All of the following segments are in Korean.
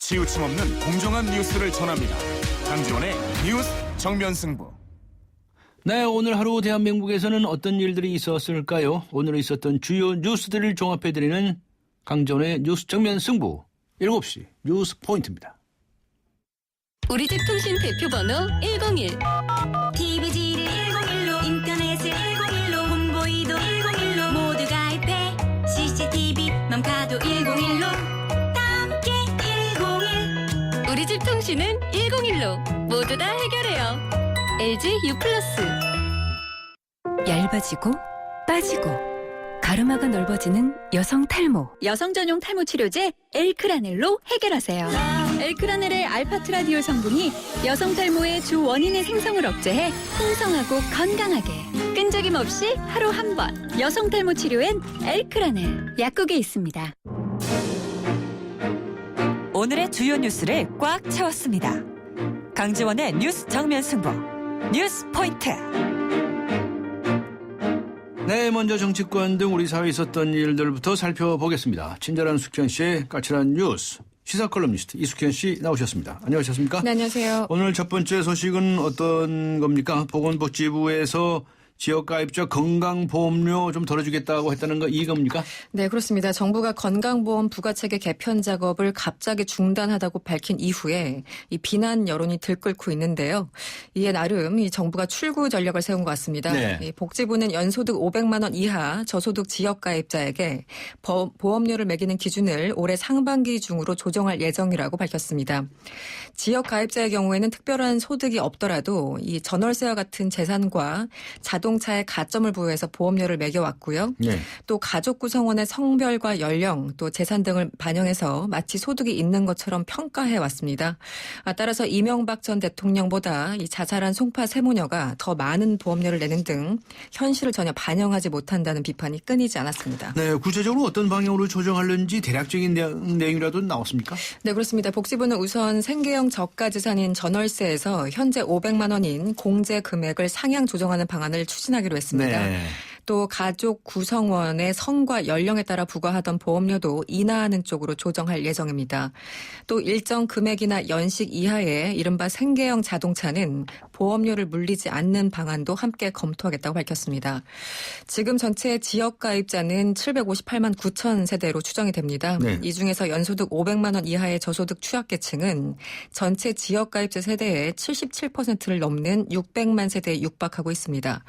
치우침 없는 공정한 뉴스를 전합니다. 강지원의 뉴스 정면 승부. 네, 오늘 하루 대한민국에서는 어떤 일들이 있었을까요? 오늘 있었던 주요 뉴스들을 종합해드리는 강지원의 뉴스 정면 승부 7시 뉴스 포인트입니다. 우리 집 통신 대표 번호 101. TV지를 101로, 인터넷을 101로, 홈보이도 101로, 모두 가입해. CCTV만 봐도 101로, 다 함께 101. 우리 집 통신은 101로, 모두 다 해결해요. LG U+. 얇아지고 빠지고 가르마가 넓어지는 여성 탈모. 여성 전용 탈모 치료제 엘크라넬로 해결하세요. 엘크라넬의 알파트라디올 성분이 여성 탈모의 주 원인의 생성을 억제해 풍성하고 건강하게 끈적임 없이 하루 한 번. 여성 탈모 치료엔 엘크라넬 약국에 있습니다. 오늘의 주요 뉴스를 꽉 채웠습니다. 강지원의 뉴스 정면 승부 뉴스 포인트. 네, 먼저 정치권 등 우리 사회에 있었던 일들부터 살펴보겠습니다. 친절한 숙현 씨의 까칠한 뉴스 시사 컬럼니스트 이숙현 씨 나오셨습니다. 안녕하셨습니까? 네, 안녕하세요. 오늘 첫 번째 소식은 어떤 겁니까? 보건복지부에서 지역가입자 건강보험료 좀 덜어주겠다고 했다는 거 이겁니까? 네, 그렇습니다. 정부가 건강보험 부가체계 개편 작업을 갑자기 중단하다고 밝힌 이후에 이 비난 여론이 들끓고 있는데요. 이에 나름 이 정부가 출구 전략을 세운 것 같습니다. 네. 이 복지부는 연소득 500만 원 이하 저소득 지역가입자에게 보험료를 매기는 기준을 올해 상반기 중으로 조정할 예정이라고 밝혔습니다. 지역가입자의 경우에는 특별한 소득이 없더라도 이 전월세와 같은 재산과 자동차에 가점을 부여해서 보험료를 매겨왔고요. 네. 또 가족 구성원의 성별과 연령 또 재산 등을 반영해서 마치 소득이 있는 것처럼 평가해 왔습니다. 따라서 이명박 전 대통령보다 이 자살한 송파 세모녀가 더 많은 보험료를 내는 등 현실을 전혀 반영하지 못한다는 비판이 끊이지 않았습니다. 네, 구체적으로 어떤 방향으로 조정하려는지 대략적인 내용이라도 나왔습니까? 네, 그렇습니다. 복지부는 우선 생계형 저가지산인 전월세에서 현재 500만 원인 공제 금액을 상향 조정하는 방안을 추진하기로 했습니다. 네. 또 가족 구성원의 성과 연령에 따라 부과하던 보험료도 인하하는 쪽으로 조정할 예정입니다. 또 일정 금액이나 연식 이하의 이른바 생계형 자동차는 보험료를 물리지 않는 방안도 함께 검토하겠다고 밝혔습니다. 지금 전체 지역가입자는 758만 9천 세대로 추정이 됩니다. 네. 이 중에서 연소득 500만 원 이하의 저소득 취약계층은 전체 지역가입자 세대의 77%를 넘는 600만 세대에 육박하고 있습니다.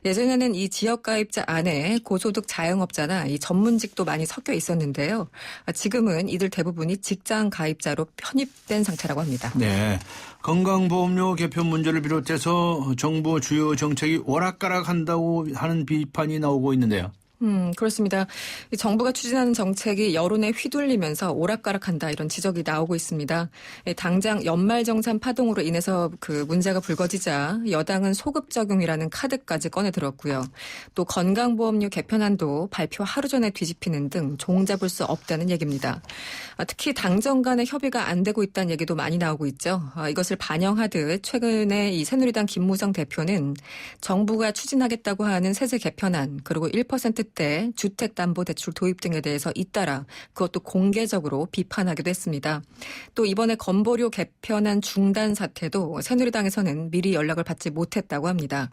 예전에는 이 지역가입자 안에 고소득 자영업자나 이 전문직도 많이 섞여 있었는데요. 지금은 이들 대부분이 직장 가입자로 편입된 상태라고 합니다. 네. 건강보험료 개편 문제를 비롯해서 정부 주요 정책이 오락가락한다고 하는 비판이 나오고 있는데요. 그렇습니다. 정부가 추진하는 정책이 여론에 휘둘리면서 오락가락한다 이런 지적이 나오고 있습니다. 당장 연말정산 파동으로 인해서 그 문제가 불거지자 여당은 소급 적용이라는 카드까지 꺼내 들었고요. 또 건강보험료 개편안도 발표 하루 전에 뒤집히는 등 종잡을 수 없다는 얘기입니다. 특히 당정 간의 협의가 안 되고 있다는 얘기도 많이 나오고 있죠. 이것을 반영하듯 최근에 이 새누리당 김무성 대표는 정부가 추진하겠다고 하는 세제 개편안 그리고 1%대 주택담보대출 도입 등에 대해서 잇따라 그것도 공개적으로 비판하기도 했습니다. 또 이번에 건보료 개편안 중단 사태도 새누리당에서는 미리 연락을 받지 못했다고 합니다.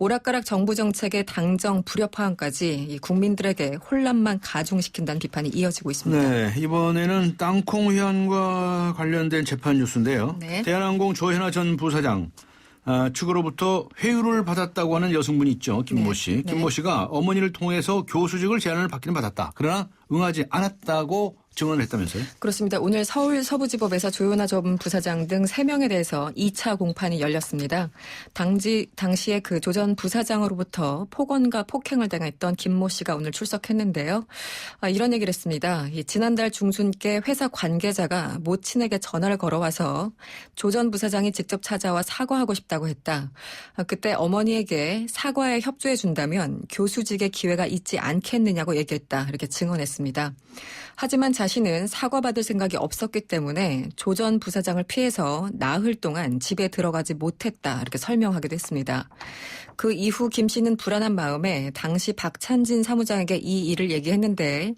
오락가락 정부 정책의 당정 불협화음까지 국민들에게 혼란만 가중시킨다는 비판이 이어지고 있습니다. 네, 이번에는 땅콩 회원과 관련된 재판 뉴스인데요. 네. 대한항공 조현아 전 부사장 측으로부터 회유를 받았다고 하는 여성분이 있죠. 김모 씨. 네. 김모 씨가 어머니를 통해서 교수직을 제안을 받기는 받았다. 그러나 응하지 않았다고 증언을 했다면서요? 그렇습니다. 오늘 서울 서부지법에서 조현아 전 부사장 등 3명에 대해서 2차 공판이 열렸습니다. 당시에 그 조 전 부사장으로부터 폭언과 폭행을 당했던 김모 씨가 오늘 출석했는데요. 이런 얘기를 했습니다. 지난달 중순께 회사 관계자가 모친에게 전화를 걸어와서 조 전 부사장이 직접 찾아와 사과하고 싶다고 했다. 그때 어머니에게 사과에 협조해 준다면 교수직의 기회가 있지 않겠느냐고 얘기했다. 이렇게 증언했습니다. 하지만 자신은 사과받을 생각이 없었기 때문에 조 전 부사장을 피해서 나흘 동안 집에 들어가지 못했다 이렇게 설명하기도 했습니다. 그 이후 김 씨는 불안한 마음에 당시 박찬진 사무장에게 이 일을 얘기했는데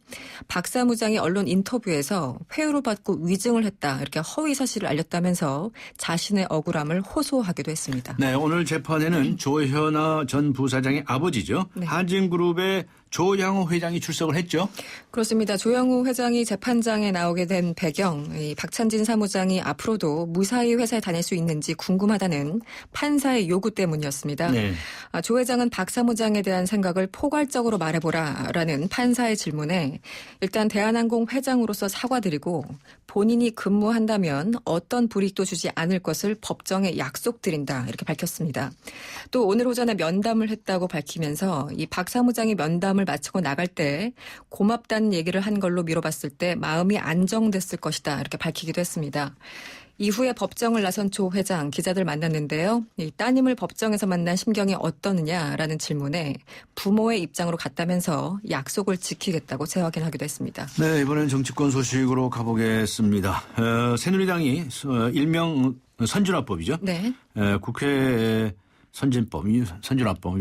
박 사무장이 언론 인터뷰에서 회유를 받고 위증을 했다 이렇게 허위 사실을 알렸다면서 자신의 억울함을 호소하기도 했습니다. 네, 오늘 재판에는 조현아 전 부사장의 아버지죠. 네. 한진그룹의 조양호 회장이 출석을 했죠. 그렇습니다. 조양호 회장이 재판장에 나오게 된 배경, 이 박찬진 사무장이 앞으로도 무사히 회사에 다닐 수 있는지 궁금하다는 판사의 요구 때문이었습니다. 네. 조 회장은 박 사무장에 대한 생각을 포괄적으로 말해보라라는 판사의 질문에 일단 대한항공 회장으로서 사과드리고 본인이 근무한다면 어떤 불이익도 주지 않을 것을 법정에 약속드린다 이렇게 밝혔습니다. 또 오늘 오전에 면담을 했다고 밝히면서 이 박 사무장이 면담을 마치고 나갈 때 고맙다는 얘기를 한 걸로 미뤄봤을 때 마음이 안정됐을 것이다 이렇게 밝히기도 했습니다. 이후에 법정을 나선 조 회장 기자들 만났는데요. 이 따님을 법정에서 만난 심경이 어떠느냐라는 질문에 부모의 입장으로 갔다면서 약속을 지키겠다고 재확인하기도 했습니다. 네, 이번엔 정치권 소식으로 가보겠습니다. 새누리당이 일명 선진화법이죠. 네. 국회 선진법, 선진화법,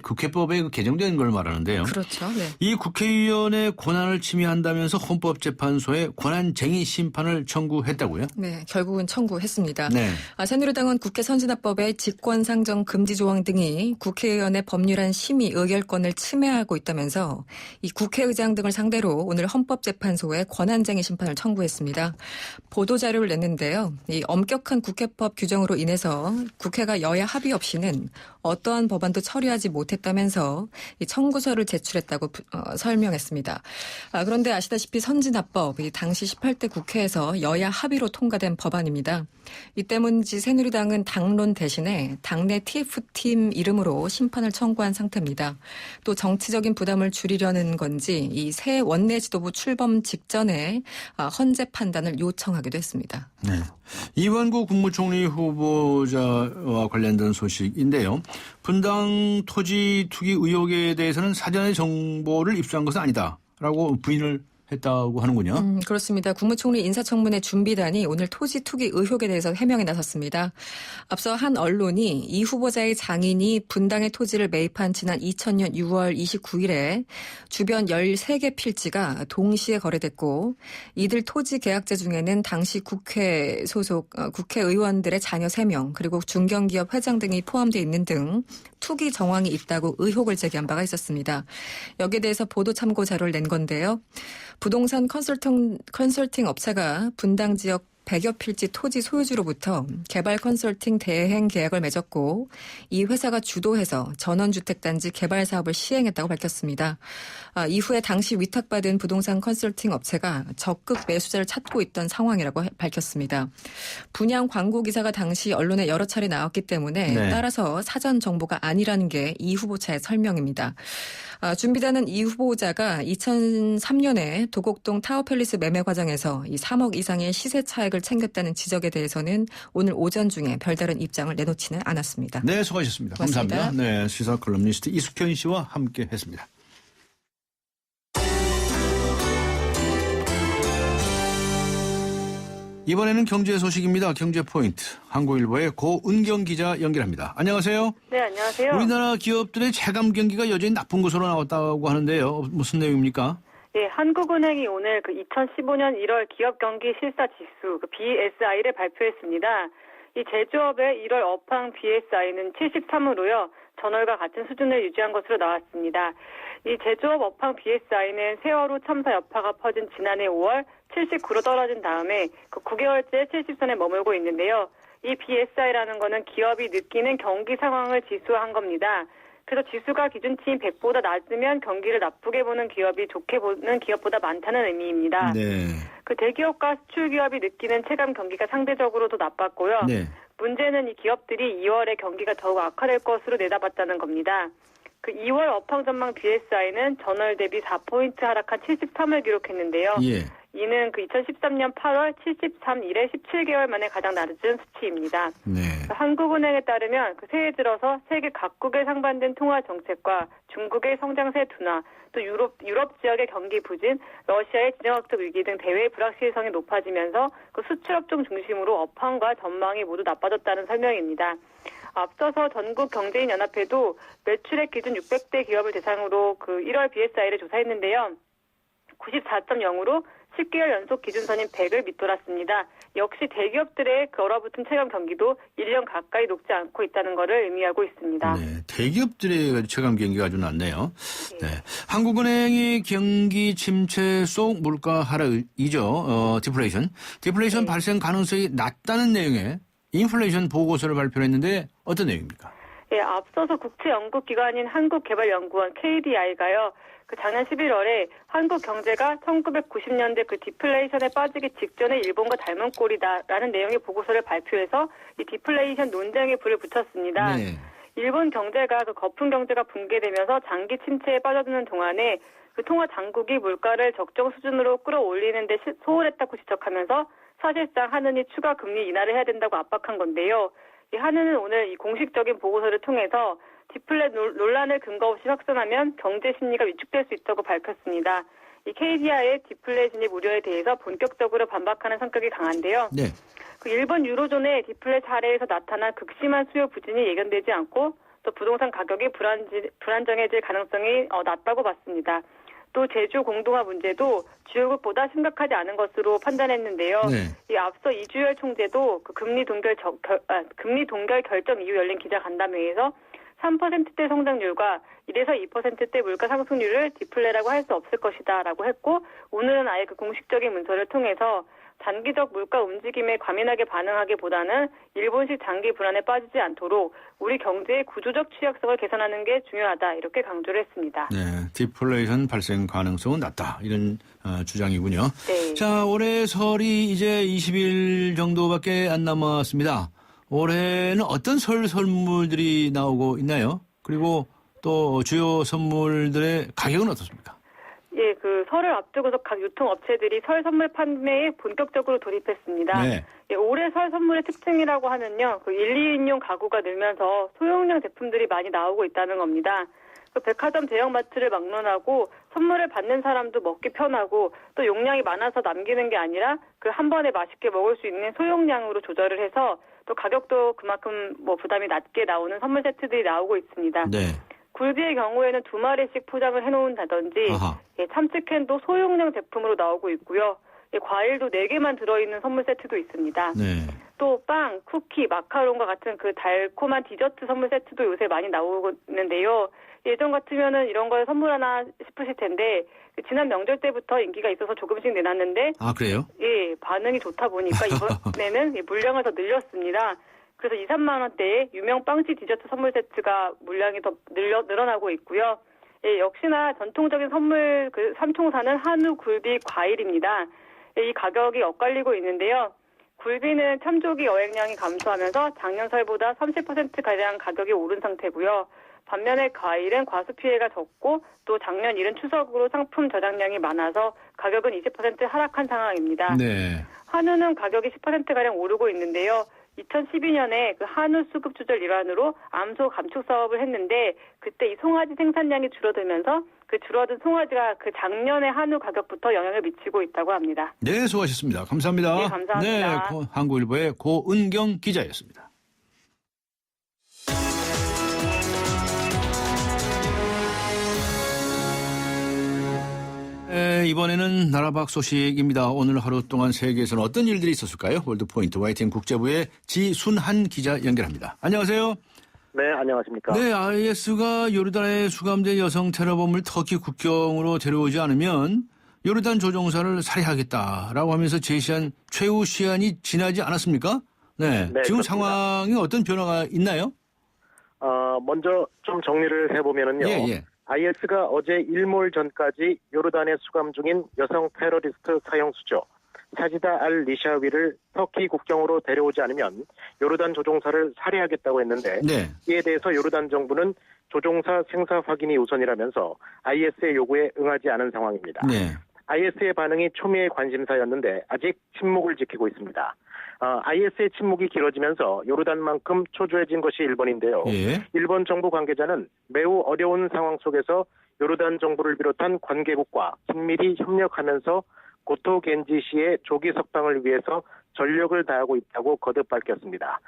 국회법에 개정된 걸 말하는데요. 그렇죠. 네. 이 국회의원의 권한을 침해한다면서 헌법재판소에 권한쟁의 심판을 청구했다고요? 네, 결국은 청구했습니다. 네. 새누리당은 국회 선진화법의 직권상정 금지 조항 등이 국회의원의 법률안 심의 의결권을 침해하고 있다면서 이 국회의장 등을 상대로 오늘 헌법재판소에 권한쟁의 심판을 청구했습니다. 보도자료를 냈는데요. 이 엄격한 국회법 규정으로 인해서 국회가 여야 합의 없이는 어떠한 법안도 처리하지 못했다면서 이 청구서를 제출했다고 설명했습니다. 그런데 아시다시피 선진화법, 이 당시 18대 국회에서 여야 합의로 통과된 법안입니다. 이 때문인지 새누리당은 당론 대신에 당내 TF팀 이름으로 심판을 청구한 상태입니다. 또 정치적인 부담을 줄이려는 건지 이 새 원내 지도부 출범 직전에 헌재 판단을 요청하기도 했습니다. 네. 이완구 국무총리 후보자와 관련된 소식인데요. 분당 토지 투기 의혹에 대해서는 사전에 정보를 입수한 것은 아니다라고 부인을 했다고 하는군요. 그렇습니다. 국무총리 인사청문회 준비단이 오늘 토지 투기 의혹에 대해서 해명에 나섰습니다. 앞서 한 언론이 이 후보자의 장인이 분당의 토지를 매입한 지난 2000년 6월 29일에 주변 13개 필지가 동시에 거래됐고 이들 토지 계약자 중에는 당시 국회 소속 국회의원들의 자녀 3명 그리고 중견기업 회장 등이 포함되어 있는 등 투기 정황이 있다고 의혹을 제기한 바가 있었습니다. 여기에 대해서 보도 참고 자료를 낸 건데요. 부동산 컨설팅 업체가 분당 지역 100여 필지 토지 소유주로부터 개발 컨설팅 대행 계약을 맺었고 이 회사가 주도해서 전원주택단지 개발 사업을 시행했다고 밝혔습니다. 이후에 당시 위탁받은 부동산 컨설팅 업체가 적극 매수자를 찾고 있던 상황이라고 밝혔습니다. 분양 광고 기사가 당시 언론에 여러 차례 나왔기 때문에 네. 따라서 사전 정보가 아니라는 게 이 후보자의 설명입니다. 준비단은 이 후보자가 2003년에 도곡동 타워팰리스 매매 과정에서 이 3억 이상의 시세 차익을 챙겼다는 지적에 대해서는 오늘 오전 중에 별다른 입장을 내놓지는 않았습니다. 네, 수고하셨습니다. 고맙습니다. 감사합니다. 네, 시사 컬럼니스트 이숙현 씨와 함께했습니다. 이번에는 경제 소식입니다. 경제 포인트. 한국일보의 고은경 기자 연결합니다. 안녕하세요. 네, 안녕하세요. 우리나라 기업들의 체감 경기가 여전히 나쁜 것으로 나왔다고 하는데요. 무슨 내용입니까? 예, 한국은행이 오늘 2015년 1월 기업 경기 실사 지수 BSI를 발표했습니다. 이 제조업의 1월 업황 BSI는 73으로요. 전월과 같은 수준을 유지한 것으로 나왔습니다. 이 제조업 업황 BSI는 세월호 참사 여파가 퍼진 지난해 5월 79로 떨어진 다음에 9개월째 70선에 머물고 있는데요. 이 BSI라는 거는 기업이 느끼는 경기 상황을 지수화한 겁니다. 그래서 지수가 기준치인 100보다 낮으면 경기를 나쁘게 보는 기업이 좋게 보는 기업보다 많다는 의미입니다. 네. 대기업과 수출 기업이 느끼는 체감 경기가 상대적으로 더 나빴고요. 네. 문제는 이 기업들이 2월에 경기가 더욱 악화될 것으로 내다봤다는 겁니다. 2월 업황 전망 BSI는 전월 대비 4포인트 하락한 73을 기록했는데요. 예. 이는 2013년 8월 73 이래 17개월 만에 가장 낮은 수치입니다. 네. 한국은행에 따르면 그 새해 들어서 세계 각국의 상반된 통화 정책과 중국의 성장세 둔화, 또 유럽 지역의 경기 부진, 러시아의 지정학적 위기 등 대외 불확실성이 높아지면서 그 수출업종 중심으로 업황과 전망이 모두 나빠졌다는 설명입니다. 앞서서 전국 경제인 연합회도 매출액 기준 600대 기업을 대상으로 그 1월 BSI를 조사했는데요. 94.0으로 10개월 연속 기준선인 100을 밑돌았습니다. 역시 대기업들의 그 얼어붙은 체감 경기도 1년 가까이 녹지 않고 있다는 것을 의미하고 있습니다. 네, 대기업들의 체감 경기가 아주 낮네요. 네. 한국은행이 경기 침체 속 물가 하락이죠. 디플레이션 발생 가능성이 낮다는 내용의 인플레이션 보고서를 발표했는데 어떤 내용입니까? 예, 앞서서 국제 연구기관인 한국개발연구원 KDI가요. 그 작년 11월에 한국 경제가 1990년대 그 디플레이션에 빠지기 직전에 일본과 닮은 꼴이다라는 내용의 보고서를 발표해서 이 디플레이션 논쟁에 불을 붙였습니다. 네. 일본 경제가 그 거품 경제가 붕괴되면서 장기 침체에 빠져드는 동안에 그 통화 당국이 물가를 적정 수준으로 끌어올리는 데 소홀했다고 지적하면서 사실상 한은이 추가 금리 인하를 해야 된다고 압박한 건데요. 이 한은은 오늘 이 공식적인 보고서를 통해서 디플레 논란을 근거 없이 확산하면 경제 심리가 위축될 수 있다고 밝혔습니다. 이 KDI의 디플레 진입 우려에 대해서 본격적으로 반박하는 성격이 강한데요. 네. 그 일본 유로존의 디플레 사례에서 나타난 극심한 수요 부진이 예견되지 않고 또 부동산 가격이 불안정해질 가능성이 낮다고 봤습니다. 또 제주 공동화 문제도 주요국보다 심각하지 않은 것으로 판단했는데요. 네. 이 앞서 이주열 총재도 그 금리 동결 결정 이후 열린 기자간담회에서 3%대 성장률과 1에서 2%대 물가 상승률을 디플레라고 할 수 없을 것이다라고 했고 오늘은 아예 그 공식적인 문서를 통해서 단기적 물가 움직임에 과민하게 반응하기보다는 일본식 장기 불안에 빠지지 않도록 우리 경제의 구조적 취약성을 개선하는 게 중요하다 이렇게 강조를 했습니다. 네, 디플레이션 발생 가능성은 낮다 이런 주장이군요. 네. 자, 올해 설이 이제 20일 정도밖에 안 남았습니다. 올해는 어떤 설 선물들이 나오고 있나요? 그리고 또 주요 선물들의 가격은 어떻습니까? 예, 그 설을 앞두고서 각 유통업체들이 설 선물 판매에 본격적으로 돌입했습니다. 네. 예, 올해 설 선물의 특징이라고 하면요, 그 1, 2인용 가구가 늘면서 소형용 제품들이 많이 나오고 있다는 겁니다. 그 백화점 대형마트를 막론하고 선물을 받는 사람도 먹기 편하고 또 용량이 많아서 남기는 게 아니라 그 한 번에 맛있게 먹을 수 있는 소용량으로 조절을 해서 또 가격도 그만큼 부담이 낮게 나오는 선물 세트들이 나오고 있습니다. 네. 굴비의 경우에는 2마리씩 포장을 해놓은다든지 예, 참치캔도 소용량 제품으로 나오고 있고요. 예, 과일도 4개만 들어있는 선물 세트도 있습니다. 네. 또 빵, 쿠키, 마카롱과 같은 그 달콤한 디저트 선물 세트도 요새 많이 나오고 있는데요. 예전 같으면은 이런 걸 선물하나 싶으실 텐데 지난 명절 때부터 인기가 있어서 조금씩 내놨는데 아, 그래요? 예, 반응이 좋다 보니까 이번에는 물량을 더 늘렸습니다. 그래서 2, 3만 원대의 유명 빵집 디저트 선물 세트가 물량이 더 늘어나고 있고요. 예, 역시나 전통적인 선물 그 삼총사는 한우, 굴비, 과일입니다. 예, 이 가격이 엇갈리고 있는데요. 굴비는 참조기 여행량이 감소하면서 작년 설보다 30%가량 가격이 오른 상태고요. 반면에 과일은 과수 피해가 적고 또 작년 이른 추석으로 상품 저장량이 많아서 가격은 20% 하락한 상황입니다. 네. 한우는 가격이 10%가량 오르고 있는데요. 2012년에 그 한우 수급 조절 일환으로 암소 감축 사업을 했는데 그때 이 송아지 생산량이 줄어들면서 그 줄어든 송아지가 그 작년의 한우 가격부터 영향을 미치고 있다고 합니다. 네, 수고하셨습니다. 감사합니다. 네, 감사합니다. 네, 한국일보의 고은경 기자였습니다. 이번에는 나라 밖 소식입니다. 오늘 하루 동안 세계에서는 어떤 일들이 있었을까요? 월드포인트 YTN 국제부의 지순한 기자 연결합니다. 안녕하세요. 네, 안녕하십니까. 네, IS가 요르단에 수감된 여성 테러범을 터키 국경으로 데려오지 않으면 요르단 조종사를 살해하겠다라고 하면서 제시한 최후 시한이 지나지 않았습니까? 네, 네 지금 그렇습니다. 상황이 어떤 변화가 있나요? 먼저 좀 정리를 해보면은요. 예. IS가 어제 일몰 전까지 요르단에 수감 중인 여성 테러리스트 사형수죠. 사지다 알 리샤위를 터키 국경으로 데려오지 않으면 요르단 조종사를 살해하겠다고 했는데 네. 이에 대해서 요르단 정부는 조종사 생사 확인이 우선이라면서 IS의 요구에 응하지 않은 상황입니다. 네. IS의 반응이 초미의 관심사였는데 아직 침묵을 지키고 있습니다. IS의 침묵이 길어지면서 요르단만큼 초조해진 것이 일본인데요. 예. 일본 정부 관계자는 매우 어려운 상황 속에서 요르단 정부를 비롯한 관계국과 긴밀히 협력하면서 고토 겐지 씨의 조기 석방을 위해서 전력을 다하고 있다고 거듭 밝혔습니다.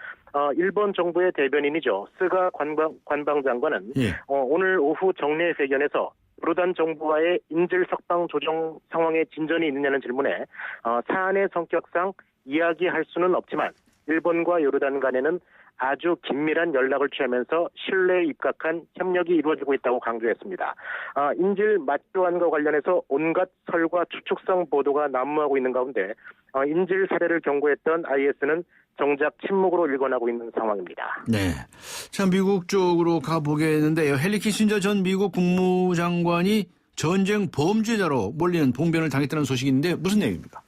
일본 정부의 대변인이죠. 스가 관방장관은 예. 오늘 오후 정례회견에서 요르단 정부와의 인질 석방 조정 상황에 진전이 있느냐는 질문에 사안의 성격상 이야기할 수는 없지만 일본과 요르단 간에는 아주 긴밀한 연락을 취하면서 신뢰에 입각한 협력이 이루어지고 있다고 강조했습니다. 인질 맞교환과 관련해서 온갖 설과 추측성 보도가 난무하고 있는 가운데 인질 살해를 경고했던 IS는 정작 침묵으로 일관하고 있는 상황입니다. 네. 자, 미국 쪽으로 가보겠는데요. 헨리 키신저 전 미국 국무장관이 전쟁 범죄자로 몰리는 봉변을 당했다는 소식인데 무슨 내용입니까?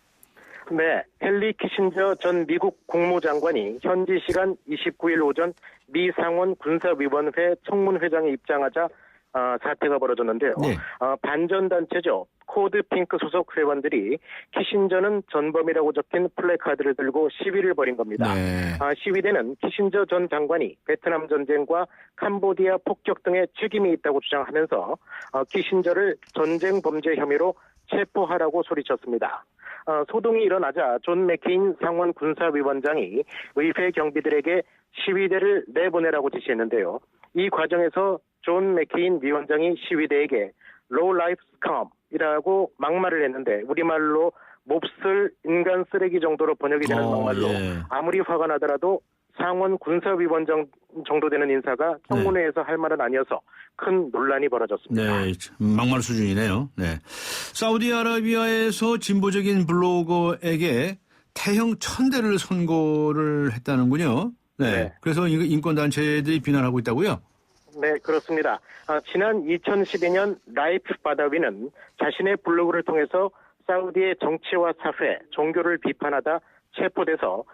네, 헨리 키신저 전 미국 국무장관이 현지 시간 29일 오전 미 상원 군사위원회 청문회장에 입장하자 사태가 벌어졌는데요. 네. 반전단체죠. 코드 핑크 소속 회원들이 키신저는 전범이라고 적힌 플래카드를 들고 시위를 벌인 겁니다. 네. 시위대는 키신저 전 장관이 베트남 전쟁과 캄보디아 폭격 등에 책임이 있다고 주장하면서 키신저를 전쟁 범죄 혐의로 체포하라고 소리쳤습니다. 소동이 일어나자 존 맥케인 상원 군사위원장이 의회 경비들에게 시위대를 내보내라고 지시했는데요. 이 과정에서 존 맥케인 위원장이 시위대에게 low life scum이라고 막말을 했는데 우리말로 몹쓸 인간 쓰레기 정도로 번역이 되는 막말로 예. 아무리 화가 나더라도 상원 군사위원장 정도 되는 인사가 청문회에서 할 말은 아니어서 큰 논란이 벌어졌습니다. 네, 막말 수준이네요. 네. 사우디아라비아에서 진보적인 블로거에게 태형 1000대를 선고를 했다는군요. 네. 네. 그래서 인권단체들이 비난하고 있다고요? 네, 그렇습니다. 지난 2012년 라이프 바다위는 자신의 블로그를 통해서 사우디의 정치와 사회, 종교를 비판하다 체포돼서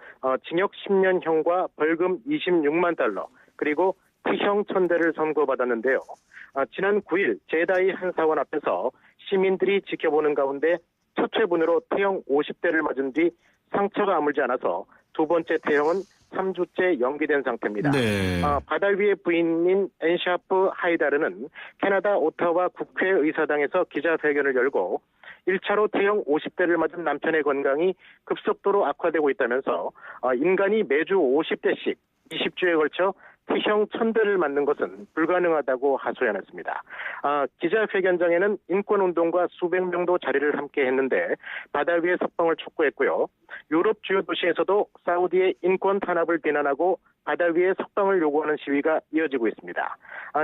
징역 10년형과 벌금 26만 달러 그리고 피형 1000대를 선고받았는데요. 지난 9일 제다이 한 사원 앞에서 시민들이 지켜보는 가운데 첫 회분으로 태형 50대를 맞은 뒤 상처가 아물지 않아서 두 번째 태형은 3주째 연기된 상태입니다. 네. 바다위의 부인인 엔샤프 하이다르는 캐나다 오타와 국회의사당에서 기자회견을 열고 1차로 태형 50대를 맞은 남편의 건강이 급속도로 악화되고 있다면서 인간이 매주 50대씩 20주에 걸쳐 피형 1000대를 맞는 것은 불가능하다고 하소연했습니다. 기자회견장에는 인권운동가 수백 명도 자리를 함께 했는데 바다위의 석방을 촉구했고요. 유럽 주요 도시에서도 사우디의 인권 탄압을 비난하고 바다위의 석방을 요구하는 시위가 이어지고 있습니다.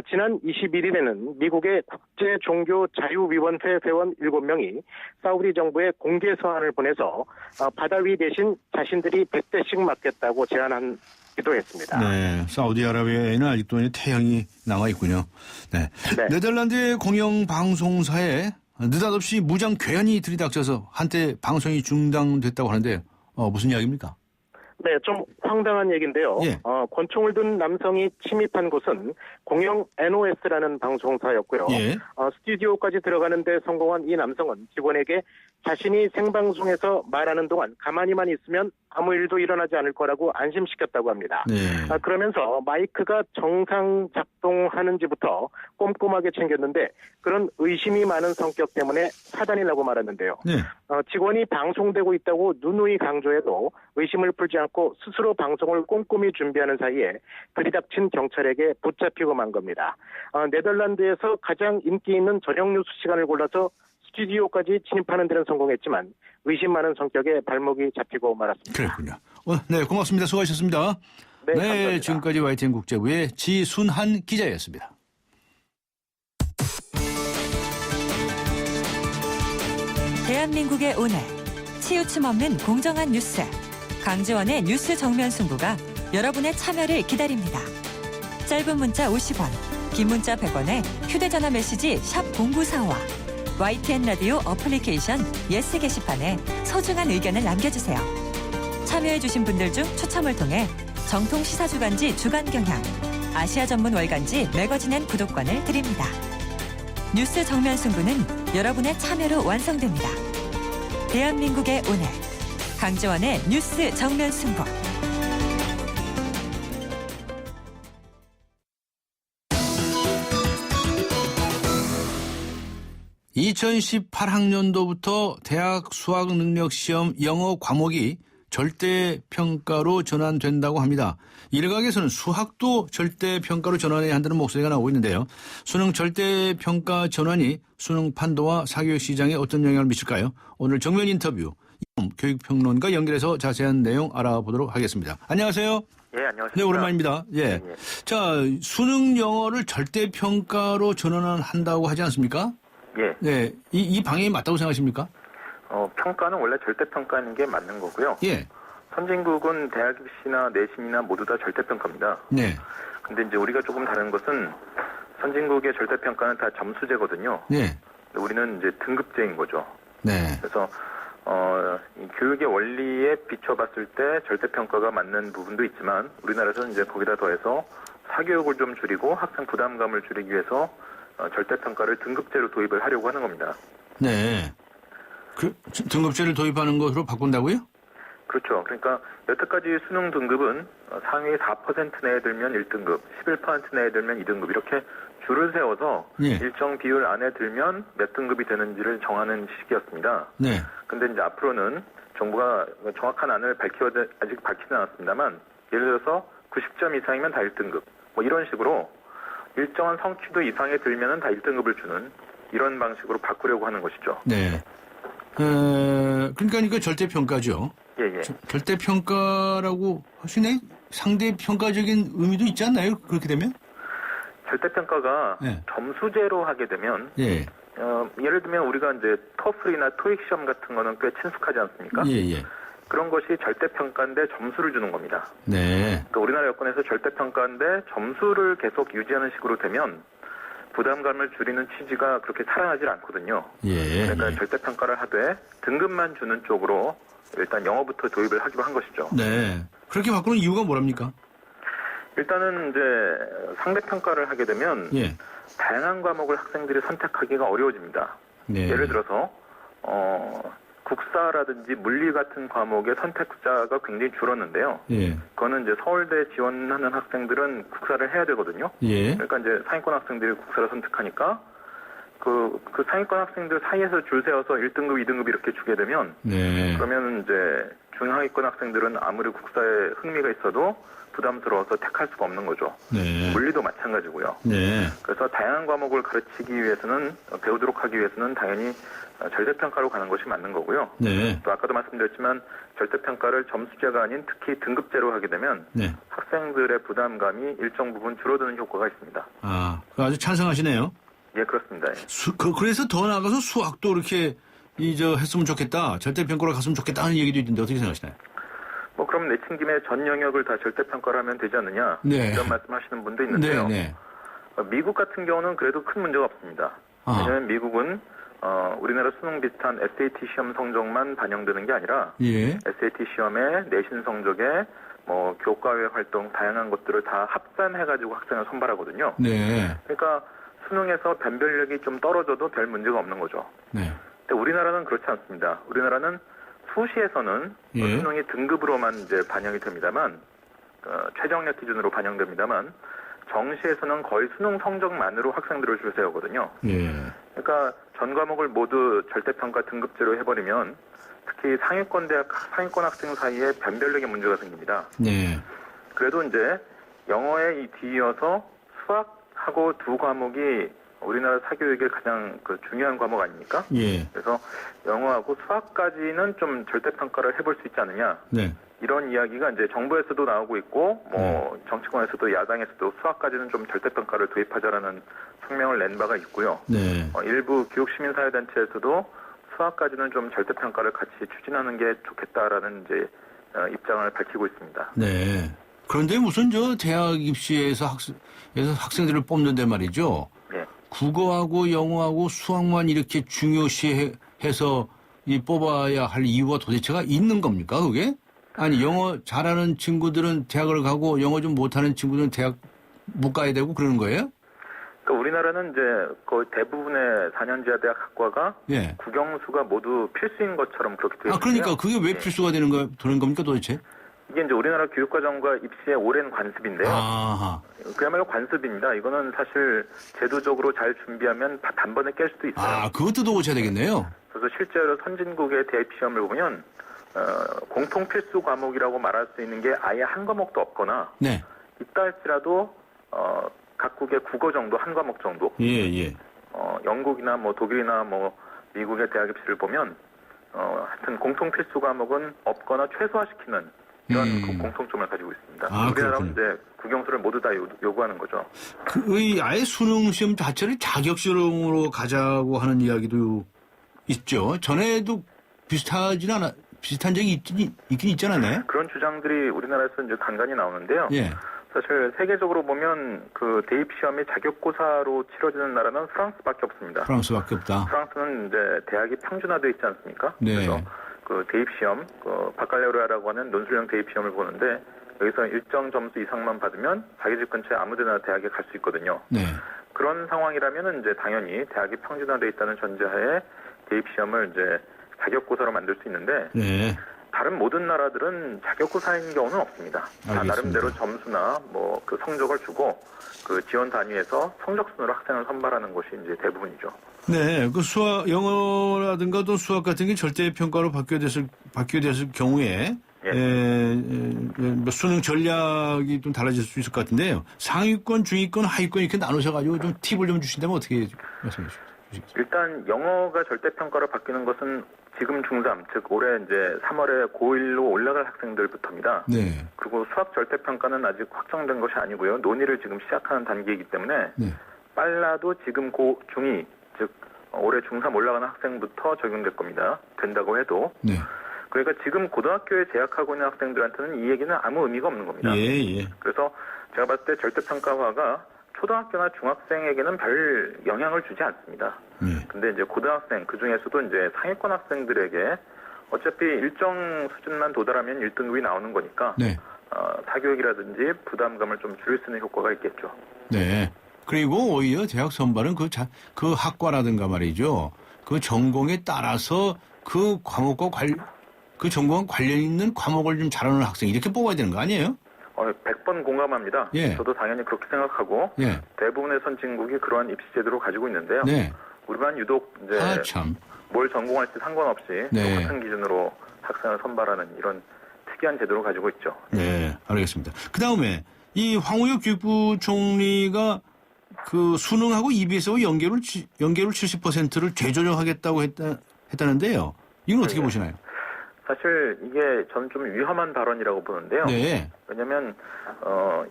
지난 21일에는 미국의 국제종교자유위원회 회원 7명이 사우디 정부에 공개 서한을 보내서 바다위 대신 자신들이 100대씩 맞겠다고 제안하기도 했습니다. 네, 사우디아라비아에는 아직도 태형이 남아 있군요. 네. 네. 네덜란드의 공영방송사에 느닷없이 무장 괴한이 들이닥쳐서 한때 방송이 중단됐다고 하는데 무슨 이야기입니까? 네, 좀 황당한 얘기인데요. 예. 권총을 든 남성이 침입한 곳은 공영 NOS라는 방송사였고요. 예. 스튜디오까지 들어가는데 성공한 이 남성은 직원에게 자신이 생방송에서 말하는 동안 가만히만 있으면 아무 일도 일어나지 않을 거라고 안심시켰다고 합니다. 네. 그러면서 마이크가 정상 작동하는지부터 꼼꼼하게 챙겼는데 그런 의심이 많은 성격 때문에 사단이 나고 말았는데요. 네. 직원이 방송되고 있다고 누누이 강조해도 의심을 풀지 않고 스스로 방송을 꼼꼼히 준비하는 사이에 들이닥친 경찰에게 붙잡히고 만 겁니다. 네덜란드에서 가장 인기 있는 저녁 뉴스 시간을 골라서 스튜디오까지 진입하는 데는 성공했지만 의심 많은 성격에 발목이 잡히고 말았습니다. 그렇군요. 네, 고맙습니다. 수고하셨습니다. 네, 감사합니다. 지금까지 YTN 국제부의 지순한 기자였습니다. 대한민국의 오늘 치우침 없는 공정한 뉴스 강지원의 뉴스 정면 승부가 여러분의 참여를 기다립니다. 짧은 문자 50원, 긴 문자 100원에 휴대전화 메시지 샵 0945와 YTN 라디오 어플리케이션 예스 게시판에 소중한 의견을 남겨주세요. 참여해주신 분들 중 추첨을 통해 정통 시사주간지 주간경향, 아시아 전문 월간지 매거진엔 구독권을 드립니다. 뉴스 정면 승부는 여러분의 참여로 완성됩니다. 대한민국의 오늘 강지원의 뉴스 정면 승부. (2018학년도부터) 대학 수학능력시험 영어 과목이 절대평가로 전환된다고 합니다. 일각에서는 수학도 절대평가로 전환해야 한다는 목소리가 나오고 있는데요. 수능 절대평가 전환이 수능 판도와 사교육 시장에 어떤 영향을 미칠까요? 오늘 정면 인터뷰 교육평론가 연결해서 자세한 내용 알아보도록 하겠습니다. 안녕하세요. 예, 안녕하세요. 네, 오랜만입니다. 예. 자, 수능 영어를 절대평가로 전환한다고 하지 않습니까? 예. 네. 이 방향이 맞다고 생각하십니까? 평가는 원래 절대평가하는 게 맞는 거고요. 예. 선진국은 대학 입시나 내신이나 모두 다 절대평가입니다. 네. 근데 이제 우리가 조금 다른 것은 선진국의 절대평가는 다 점수제거든요. 네. 우리는 이제 등급제인 거죠. 네. 그래서, 이 교육의 원리에 비춰봤을 때 절대평가가 맞는 부분도 있지만 우리나라에서는 이제 거기다 더해서 사교육을 좀 줄이고 학생 부담감을 줄이기 위해서 절대평가를 등급제로 도입을 하려고 하는 겁니다. 네. 그 등급제를 도입하는 것으로 바꾼다고요? 그렇죠. 그러니까 여태까지 수능 등급은 상위 4% 내에 들면 1등급, 11% 내에 들면 2등급 이렇게 줄을 세워서 예. 일정 비율 안에 들면 몇 등급이 되는지를 정하는 시기였습니다. 네. 근데 이제 앞으로는 정부가 정확한 안을 아직 밝히진 않았습니다만 예를 들어서 90점 이상이면 다 1등급 뭐 이런 식으로 일정한 성취도 이상에 들면은 다 1등급을 주는 이런 방식으로 바꾸려고 하는 것이죠. 네. 그러니까 이거 절대평가죠. 예, 예. 절대평가라고 하시네? 상대평가적인 의미도 있지 않나요? 그렇게 되면? 절대평가가 예. 점수제로 하게 되면 예. 예를 들면 우리가 이제 토플이나 토익 시험 같은 거는 꽤 친숙하지 않습니까? 예, 예. 그런 것이 절대평가인데 점수를 주는 겁니다. 네. 그러니까 우리나라 여건에서 절대평가인데 점수를 계속 유지하는 식으로 되면 부담감을 줄이는 취지가 그렇게 살아나질 않거든요. 예. 그러니까 예. 절대평가를 하되 등급만 주는 쪽으로 일단 영어부터 도입을 하기로 한 것이죠. 네. 그렇게 바꾸는 이유가 뭐랍니까? 일단은 이제 상대평가를 하게 되면 예. 다양한 과목을 학생들이 선택하기가 어려워집니다. 네. 예를 들어서 국사라든지 물리 같은 과목의 선택자가 굉장히 줄었는데요. 예. 그거는 이제 서울대 지원하는 학생들은 국사를 해야 되거든요. 예. 그러니까 이제 상위권 학생들이 국사를 선택하니까 그 상위권 학생들 사이에서 줄 세워서 1등급, 2등급 이렇게 주게 되면 네. 그러면 이제 중하위권 학생들은 아무리 국사에 흥미가 있어도 부담스러워서 택할 수가 없는 거죠. 네. 물리도 마찬가지고요. 네. 그래서 다양한 과목을 가르치기 위해서는 배우도록 하기 위해서는 당연히 절대평가로 가는 것이 맞는 거고요. 네. 또 아까도 말씀드렸지만 절대평가를 점수제가 아닌 특히 등급제로 하게 되면 네. 학생들의 부담감이 일정 부분 줄어드는 효과가 있습니다. 아, 아주 찬성하시네요. 예, 그렇습니다. 예. 그래서 더 나아가서 수학도 이렇게 했으면 좋겠다. 절대평가로 갔으면 좋겠다는 얘기도 있는데 어떻게 생각하시나요? 뭐 그럼 내친 김에 전 영역을 다 절대평가를 하면 되지 않느냐 네. 이런 말씀하시는 분도 있는데요. 네, 네. 미국 같은 경우는 그래도 큰 문제가 없습니다. 왜냐하면 미국은 우리나라 수능 비슷한 SAT 시험 성적만 반영되는 게 아니라 예. SAT 시험에 내신 성적에 뭐 교과외 활동 다양한 것들을 다 합산해가지고 학생을 선발하거든요. 네. 그러니까 수능에서 변별력이 좀 떨어져도 별 문제가 없는 거죠. 네. 근데 우리나라는 그렇지 않습니다. 우리나라는 수시에서는 예. 수능이 등급으로만 이제 반영이 됩니다만 최저학력 기준으로 반영됩니다만 정시에서는 거의 수능 성적만으로 학생들을 줄 세우거든요. 예. 그러니까 전 과목을 모두 절대평가 등급제로 해버리면 특히 상위권 대학 상위권 학생 사이에 변별력의 문제가 생깁니다. 네. 그래도 이제 영어에 뒤이어서 수학하고 두 과목이 우리나라 사교육의 가장 중요한 과목 아닙니까? 예. 그래서 영어하고 수학까지는 좀 절대평가를 해볼 수 있지 않느냐. 네. 이런 이야기가 이제 정부에서도 나오고 있고, 정치권에서도 야당에서도 수학까지는 좀 절대평가를 도입하자라는 성명을 낸 바가 있고요. 네. 일부 교육시민사회단체에서도 수학까지는 좀 절대평가를 같이 추진하는 게 좋겠다라는 이제 입장을 밝히고 있습니다. 네. 그런데 무슨 대학 입시에서 학생들을 뽑는데 말이죠. 네. 국어하고 영어하고 수학만 이렇게 중요시해서 뽑아야 할 이유가 도대체가 있는 겁니까, 그게? 아니, 영어 잘하는 친구들은 대학을 가고 영어 좀 못하는 친구들은 대학 못 가야 되고 그러는 거예요? 그러니까 우리나라는 이제 거의 대부분의 4년제한 대학 학과가 예. 국영수가 모두 필수인 것처럼 그렇게 되어 있는데요. 그러니까 그게 왜 필수가 되는 겁니까 도대체? 이게 이제 우리나라 교육과정과 입시의 오랜 관습인데요. 아하. 그야말로 관습입니다. 이거는 사실 제도적으로 잘 준비하면 단번에 깰 수도 있어요. 그것도 더 고쳐야 되겠네요. 그래서 실제로 선진국의 대입 시험을 보면 공통 필수 과목이라고 말할 수 있는 게 아예 한 과목도 없거나 네. 있다 할지라도 각국의 국어 정도 한 과목 정도. 예. 영국이나 뭐 독일이나 뭐 미국의 대학 입시를 보면 하여튼 공통 필수 과목은 없거나 최소화시키는 이런 그 공통점을 가지고 있습니다. 우리나라는 이제 국영수를 모두 다 요구하는 거죠. 아예 수능 시험 자체를 자격 시험으로 가자고 하는 이야기도 있죠. 전에도 비슷한 적이 있긴 있잖아요. 그런 주장들이 우리나라에서 이제 간간히 나오는데요. 예. 사실 세계적으로 보면 그 대입 시험이 자격고사로 치러지는 나라는 프랑스밖에 없습니다. 프랑스밖에 없다. 프랑스는 이제 대학이 평준화되어 있지 않습니까? 네. 그래서 그 대입 시험, 그 바칼레오라라고 하는 논술형 대입 시험을 보는데 여기서 일정 점수 이상만 받으면 자기 집 근처에 아무데나 대학에 갈 수 있거든요. 네. 그런 상황이라면은 이제 당연히 대학이 평준화되어 있다는 전제하에 대입 시험을 이제 자격고사로 만들 수 있는데 네. 다른 모든 나라들은 자격고사인 경우는 없습니다. 다 나름대로 점수나 뭐 그 성적을 주고 그 지원 단위에서 성적 순으로 학생을 선발하는 것이 이제 대부분이죠. 네, 그 영어라든가 또 수학 같은 게 절대 평가로 바뀌게 됐을 경우에 뭐 수능 전략이 좀 달라질 수 있을 것 같은데요. 상위권, 중위권, 하위권 이렇게 나누셔가지고 좀 팁을 좀 주신다면 어떻게 말씀해 주시겠어요? 일단 영어가 절대 평가로 바뀌는 것은 지금 중3, 즉 올해 이제 3월에 고1로 올라갈 학생들부터입니다. 네. 그리고 수학 절대 평가는 아직 확정된 것이 아니고요. 논의를 지금 시작하는 단계이기 때문에 빨라도 지금 고2, 즉 올해 중3 올라가는 학생부터 적용될 겁니다. 된다고 해도. 네. 그러니까 지금 고등학교에 재학하고 있는 학생들한테는 이 얘기는 아무 의미가 없는 겁니다. 예. 그래서 제가 봤을 때 절대평가화가 초등학교나 중학생에게는 별 영향을 주지 않습니다. 근데 이제 고등학생, 그 중에서도 이제 상위권 학생들에게 어차피 일정 수준만 도달하면 1등급이 나오는 거니까 사교육이라든지 부담감을 좀 줄일 수 있는 효과가 있겠죠. 네. 그리고 오히려 대학 선발은 그 학과라든가 말이죠. 그 전공에 따라서 그 과목과 그 전공과 관련 있는 과목을 좀 잘하는 학생 이렇게 뽑아야 되는 거 아니에요? 100번 공감합니다. 저도 당연히 그렇게 생각하고 대부분의 선진국이 그러한 입시 제도를 가지고 있는데요. 우리만 유독 이제 뭘 전공할지 상관없이 똑같은 기준으로 학생을 선발하는 이런 특이한 제도를 가지고 있죠. 네, 알겠습니다. 그 다음에 이 황우여 교육부 총리가 그 수능하고 EBS하고 연계율 70%를 재조정하겠다고 했다는데요. 이건 어떻게 보시나요? 사실 이게 저는 좀 위험한 발언이라고 보는데요. 왜냐하면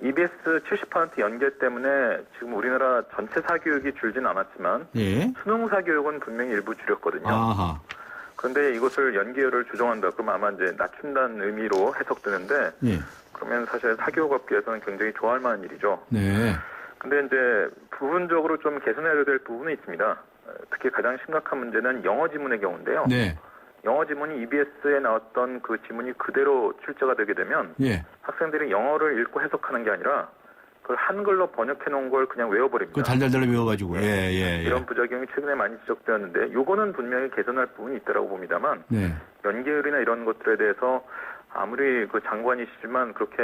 EBS 70% 연계 때문에 지금 우리나라 전체 사교육이 줄진 않았지만 수능 사교육은 분명히 일부 줄였거든요. 그런데 이것을 연계율을 조정한다. 그러면 아마 이제 낮춘다는 의미로 해석되는데 그러면 사실 사교육업계에서는 굉장히 좋아할 만한 일이죠. 근데 이제 부분적으로 좀 개선해야 될 부분이 있습니다. 특히 가장 심각한 문제는 영어 지문의 경우인데요. 영어 지문이 EBS에 나왔던 그 지문이 그대로 출제가 되게 되면 학생들이 영어를 읽고 해석하는 게 아니라 그걸 한글로 번역해 놓은 걸 그냥 외워버립니다. 그 달달달 외워가지고. 이런 부작용이 최근에 많이 지적되었는데 요거는 분명히 개선할 부분이 있다고 봅니다만 연계율이나 이런 것들에 대해서 아무리 그 장관이시지만 그렇게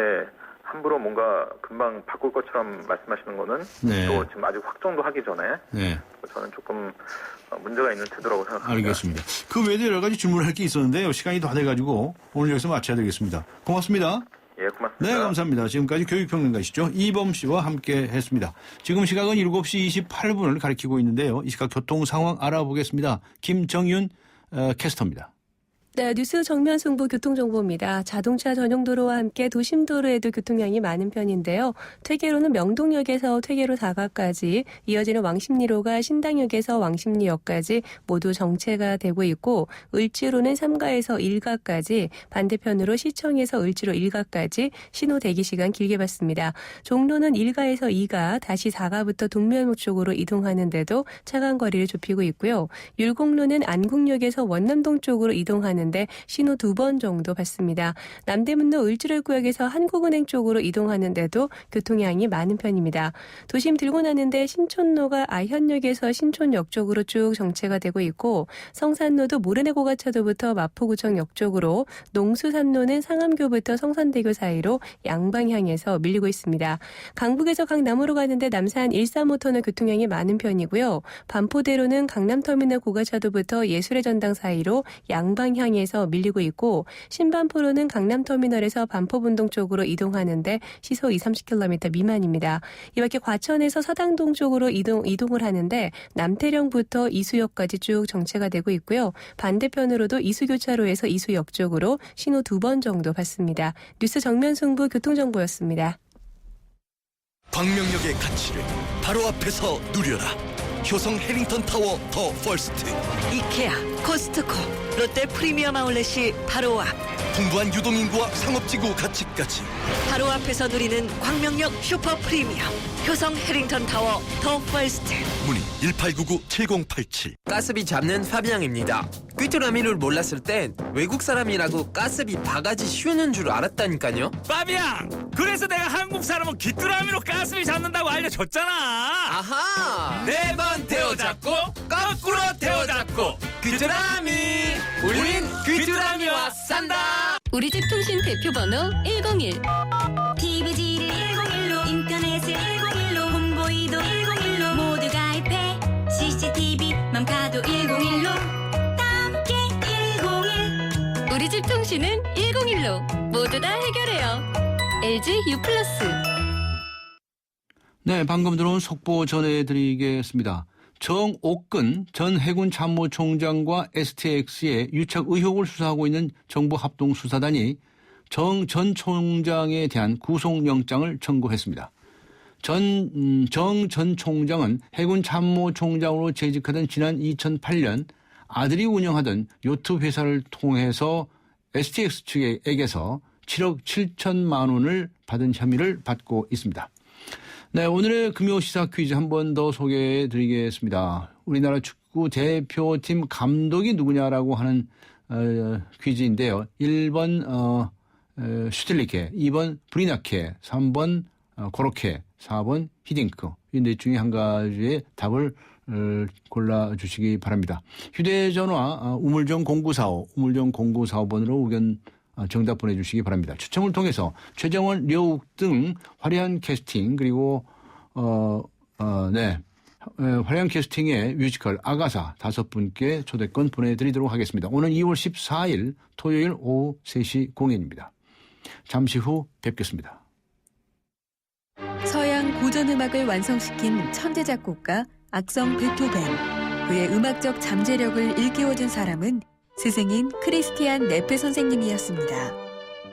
함부로 뭔가 금방 바꿀 것처럼 말씀하시는 거는 또 지금 아직 확정도 하기 전에 저는 조금 문제가 있는 태도라고 생각합니다. 알겠습니다. 그 외에도 여러 가지 질문할 게 있었는데요. 시간이 다 돼가지고 오늘 여기서 마쳐야 되겠습니다. 고맙습니다. 고맙습니다. 네, 감사합니다. 지금까지 교육평론가시죠. 이범 씨와 함께 했습니다. 지금 시각은 7시 28분을 가리키고 있는데요. 이 시각 교통 상황 알아보겠습니다. 김정윤 캐스터입니다. 네, 뉴스 정면 승부 교통정보입니다. 자동차 전용도로와 함께 도심도로에도 교통량이 많은 편인데요. 퇴계로는 명동역에서 퇴계로 4가까지, 이어지는 왕십리로가 신당역에서 왕십리역까지 모두 정체가 되고 있고, 을지로는 3가에서 1가까지, 반대편으로 시청에서 을지로 1가까지 신호 대기시간 길게 봤습니다. 종로는 1가에서 2가, 다시 4가부터 동묘역 쪽으로 이동하는데도 차간 거리를 좁히고 있고요. 율곡로는 안국역에서 원남동 쪽으로 이동하는 이동하는데 신호 2번 정도 받습니다. 남대문로 을지로구역에서 한국은행 쪽으로 이동하는데도 교통량이 많은 편입니다. 도심 들고 나는데 신촌로가 아현역에서 신촌역 쪽으로 쭉 정체가 되고 있고 성산로도 모래내 고가차도부터 마포구청역 쪽으로 농수산로는 상암교부터 성산대교 사이로 양방향에서 밀리고 있습니다. 강북에서 강남으로 가는데 남산 13호터는 교통량이 많은 편이고요. 반포대로는 강남터미널 고가차도부터 예술의 전당 사이로 양방향에서 밀리고 있고 신반포로는 강남터미널에서 반포분동 쪽으로 이동하는데 시속 20-30km 미만입니다. 이 밖에 과천에서 서당동 쪽으로 이동을 하는데 남태령부터 이수역까지 쭉 정체가 되고 있고요. 반대편으로도 이수교차로에서 이수역 쪽으로 신호 2번 정도 받습니다. 뉴스 정면승부 교통정보였습니다. 광명역의 가치를 바로 앞에서 누려라. 효성 해링턴 타워 더 퍼스트. 이케아, 코스트코, 롯데 프리미엄 아울렛이 바로 앞. 풍부한 유동인구와 상업지구 가치까지 바로 앞에서 누리는 광명역 슈퍼 프리미엄 효성 해링턴 타워 더 퍼스트. 문의 1899-7087. 가스비 잡는 파비앙입니다. 귀뚜라미를 몰랐을 땐 외국 사람이라고 가스비 바가지 씌우는 줄 알았다니까요. 파비앙! 그래서 내가 한국 사람은 귀뚜라미로 가스비 잡는다고 알려줬잖아. 아하! 4번 데워잡고 거꾸로 데워잡고 귀뚜라미! 우린 귀뚜라미와 산다! 우리 집 통신 대표 번호 101. TV지를 101로 인터넷을 101로 홍보이도 101로 모두 가입해 CCTV 맘카도 101로 함께 101. 우리 집 통신은 101로 모두 다 해결해요. LG U+. 네, 방금 들어온 속보 전해드리겠습니다. 정옥근 전 해군 참모총장과 STX의 유착 의혹을 수사하고 있는 정부합동수사단이 정 전 총장에 대한 구속영장을 청구했습니다. 정 전 총장은 해군 참모총장으로 재직하던 지난 2008년 아들이 운영하던 요트 회사를 통해서 STX 측에게서 7억 7천만 원을 받은 혐의를 받고 있습니다. 네, 오늘의 금요 시사 퀴즈 한 번 더 소개해 드리겠습니다. 우리나라 축구 대표팀 감독이 누구냐라고 하는 퀴즈인데요. 1번 슈틸리케, 2번 브리나케, 3번 고로케, 4번 히딩크. 이 넷 중에 한 가지의 답을 골라주시기 바랍니다. 휴대전화 우물정 0945, 우물정 0945번으로 의견 정답 보내주시기 바랍니다. 추첨을 통해서 최정원, 려욱 등 화려한 캐스팅 그리고 화려한 캐스팅의 뮤지컬 아가사 5분께 초대권 보내드리도록 하겠습니다. 오늘 2월 14일 토요일 오후 3시 공연입니다. 잠시 후 뵙겠습니다. 서양 고전음악을 완성시킨 천재 작곡가 악성 베토벤. 그의 음악적 잠재력을 일깨워준 사람은 스승인 크리스티안 네페 선생님이었습니다.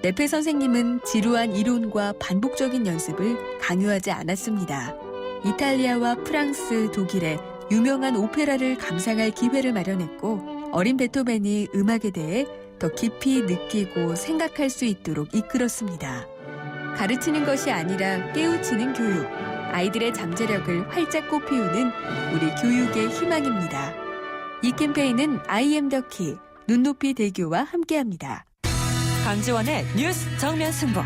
네페 선생님은 지루한 이론과 반복적인 연습을 강요하지 않았습니다. 이탈리아와 프랑스, 독일의 유명한 오페라를 감상할 기회를 마련했고 어린 베토벤이 음악에 대해 더 깊이 느끼고 생각할 수 있도록 이끌었습니다. 가르치는 것이 아니라 깨우치는 교육, 아이들의 잠재력을 활짝 꽃피우는 우리 교육의 희망입니다. 이 캠페인은 I am the key, 눈높이 대교와 함께합니다. 강지원의 뉴스 정면 승부.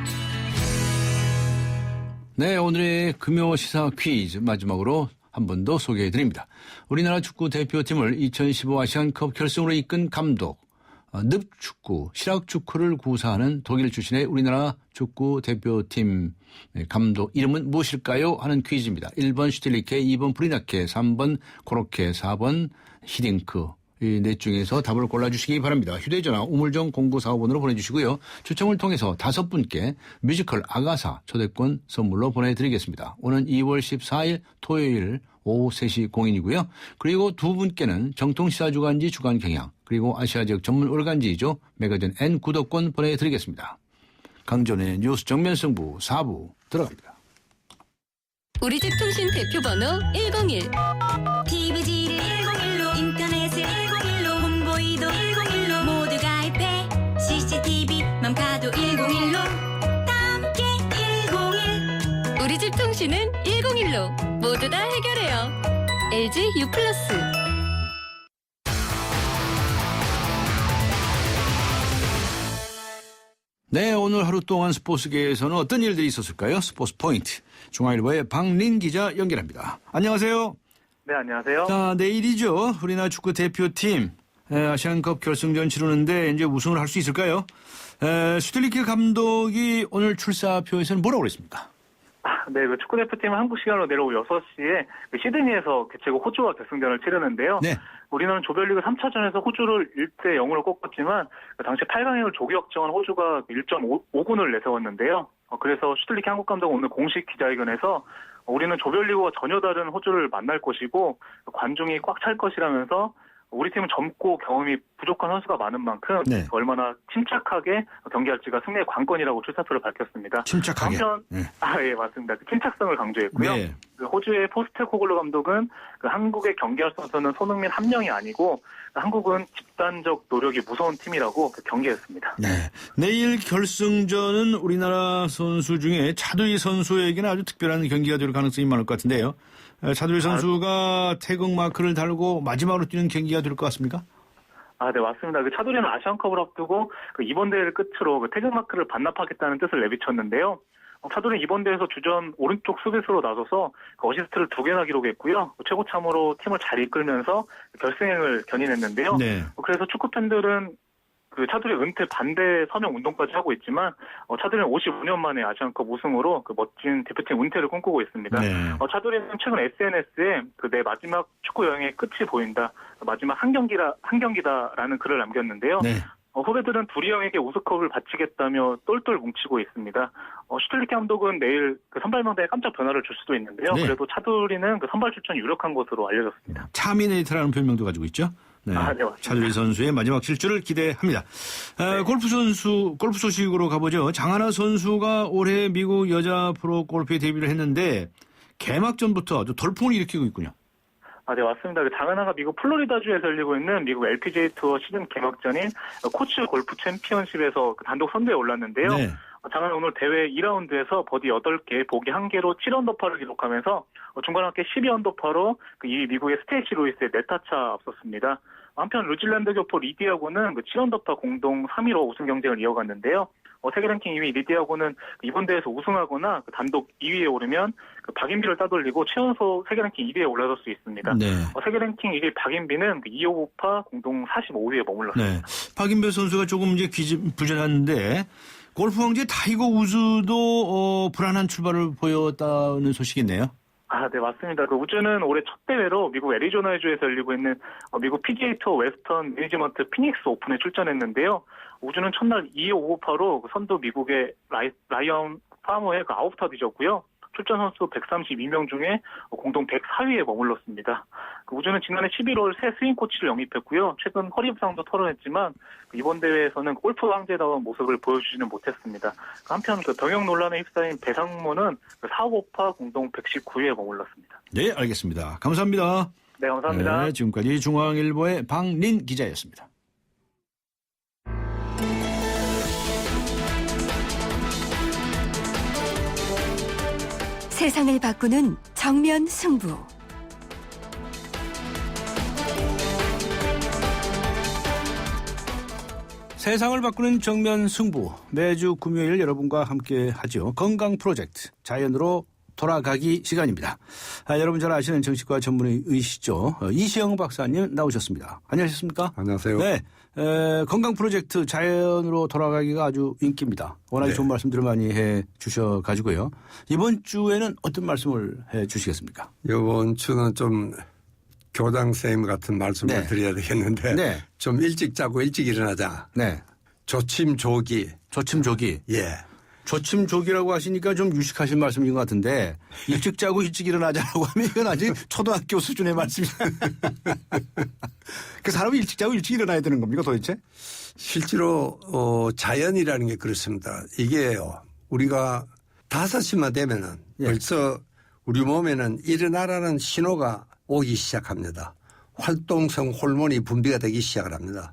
네, 오늘의 금요 시사 퀴즈 마지막으로 한 번 더 소개해드립니다. 우리나라 축구 대표팀을 2015 아시안컵 결승으로 이끈 감독, 늪축구, 실학축구를 구사하는 독일 출신의 우리나라 축구 대표팀 감독 이름은 무엇일까요? 하는 퀴즈입니다. 1번 슈틸리케, 2번 브리나케, 3번 코로케, 4번 히딩크. 이 넷 중에서 답을 골라주시기 바랍니다. 휴대전화 우물정 0945번으로 보내주시고요. 추첨을 통해서 5분께 뮤지컬 아가사 초대권 선물로 보내드리겠습니다. 오는 2월 14일 토요일 오후 3시 공연이고요. 그리고 2분께는 정통시사주간지 주간경향 그리고 아시아지역 전문 올간지이죠. 매거진 N 구독권 보내드리겠습니다. 강전의 뉴스 정면승부 4부 들어갑니다. 우리 집 통신 대표 번호 101. TV지를 101로 인터넷을 101로 홍보이도 101로 모두 가입해 CCTV 맘카도 101로 함께 101. 우리 집 통신은 101로 모두 다 해결해요. LG U+. 네, 오늘 하루 동안 스포츠계에서는 어떤 일들이 있었을까요? 스포츠 포인트. 중앙일보의 박린 기자 연결합니다. 안녕하세요. 네, 안녕하세요. 자, 내일이죠. 우리나라 축구 대표팀 아시안컵 결승전 치르는데 이제 우승을 할 수 있을까요? 슈틸리케 감독이 오늘 출사표에서는 뭐라고 그랬습니까? 네, 그 축구 대표팀은 한국 시간으로 내일 오후 6시에 시드니에서 개최국 호주와 결승전을 치르는데요. 네. 우리나라는 조별리그 3차전에서 호주를 1대0으로 꺾었지만 당시 8강행을 조기 확정한 호주가 1.5군을 내세웠는데요. 그래서 슈틸리케 한국 감독은 오늘 공식 기자회견에서 우리는 조별리그와 전혀 다른 호주를 만날 것이고 관중이 꽉 찰 것이라면서 우리 팀은 젊고 경험이 부족한 선수가 많은 만큼 네. 얼마나 침착하게 경기할지가 승리의 관건이라고 출사표를 밝혔습니다. 침착하게. 한편, 네. 예, 맞습니다. 그 침착성을 강조했고요. 네. 그 호주의 포스테코글루 감독은 그 한국에 경기할 선수는 손흥민 한 명이 아니고 한국은 집단적 노력이 무서운 팀이라고 경기했습니다. 네. 내일 결승전은 우리나라 선수 중에 차두리 선수에게는 아주 특별한 경기가 될 가능성이 많을 것 같은데요. 차두리 선수가 태극 마크를 달고 마지막으로 뛰는 경기가 될 것 같습니까? 네, 맞습니다. 그 차두리는 아시안컵을 앞두고 그 이번 대회를 끝으로 그 태극 마크를 반납하겠다는 뜻을 내비쳤는데요. 차두리는 이번 대회에서 주전 오른쪽 수비수로 나서서 그 어시스트를 2개나 기록했고요. 최고 참으로 팀을 잘 이끌면서 결승행을 견인했는데요. 네. 그래서 축구 팬들은 그 차두리 은퇴 반대 서명 운동까지 하고 있지만 차두리는 55년 만에 아시안컵 우승으로 그 멋진 대표팀 은퇴를 꿈꾸고 있습니다. 네. 차두리는 최근 SNS에 그 내 마지막 축구 여행의 끝이 보인다. 마지막 한 경기다라는 글을 남겼는데요. 네. 후배들은 두리 형에게 우승컵을 바치겠다며 똘똘 뭉치고 있습니다. 슈틸리케 감독은 내일 그 선발 명단에 깜짝 변화를 줄 수도 있는데요. 네. 그래도 차두리는 그 선발 출전이 유력한 것으로 알려졌습니다. 차미네이트라는 별명도 가지고 있죠. 네. 네, 맞습니다. 차두리 선수의 마지막 실주를 기대합니다. 골프 소식으로 가보죠. 장하나 선수가 올해 미국 여자 프로 골프에 데뷔를 했는데 개막전부터 아주 돌풍을 일으키고 있군요. 네, 맞습니다. 그 장하나가 미국 플로리다주에서 열리고 있는 미국 LPGA 투어 시즌 개막전인 코츠 골프 챔피언십에서 단독 선두에 올랐는데요. 네. 장하나 오늘 대회 2라운드에서 버디 8개, 보기 1개로 7언더파를 기록하면서 중간 합계 12언더파로 그 2위 미국의 스테이시 루이스의 4타차 앞섰습니다. 한편 뉴질랜드 교포 리디아고는 그 7언더파 공동 3위로 우승 경쟁을 이어갔는데요. 세계 랭킹 2위 리디아고는 이번 대회에서 우승하거나 그 단독 2위에 오르면 그 박인비를 따돌리고 최연소 세계 랭킹 1위에 올라설 수 있습니다. 네. 세계 랭킹 1위 박인비는 그 255파 공동 45위에 머물렀습니다. 네. 박인배 선수가 조금 이제 부진했는데 골프 왕제 타이거 우즈도 불안한 출발을 보였다는 소식이 있네요. 네, 맞습니다. 그 우즈는 올해 첫 대회로 미국 애리조나주에서 열리고 있는 미국 PGA 투어 웨스턴 매니지먼트 피닉스 오픈에 출전했는데요. 우즈는 첫날 255파로 선두 미국의 라이언 파머의 그 9타 뒤졌고요. 출전 선수 132명 중에 공동 104위에 머물렀습니다. 그 우즈는 지난해 11월 새 스윙 코치를 영입했고요. 최근 허리 부상도 털어냈지만 이번 대회에서는 골프 황제다운 모습을 보여주지는 못했습니다. 한편 그 병역 논란에 휩싸인 배상모는 455파 공동 119위에 머물렀습니다. 네, 알겠습니다. 감사합니다. 네, 감사합니다. 네, 지금까지 중앙일보의 박린 기자였습니다. 세상을 바꾸는 정면 승부. 세상을 바꾸는 정면 승부. 매주 금요일 여러분과 함께 하죠. 건강 프로젝트 자연으로 돌아가기 시간입니다. 여러분 잘 아시는 정신과 전문의이시죠. 이시영 박사님 나오셨습니다. 안녕하셨습니까? 안녕하세요. 네. 건강 프로젝트 자연으로 돌아가기가 아주 인기입니다. 워낙에 네. 좋은 말씀들을 많이 해 주셔가지고요. 이번 주에는 어떤 말씀을 해 주시겠습니까? 이번 주는 좀 교장선생님 같은 말씀을 네. 드려야 되겠는데 네. 좀 일찍 자고 일찍 일어나자. 네. 조침조기. 조침조기. 예. 조침조기라고 하시니까 좀 유식하신 말씀인 것 같은데 일찍 자고 일찍 일어나자라고 하면 이건 아직 초등학교 수준의 말씀이에요. 그 사람이 일찍 자고 일찍 일어나야 되는 겁니까 도대체? 실제로 자연이라는 게 그렇습니다. 이게요. 우리가 5시만 되면은 벌써 우리 몸에는 일어나라는 신호가 오기 시작합니다. 활동성 호르몬이 분비가 되기 시작을 합니다.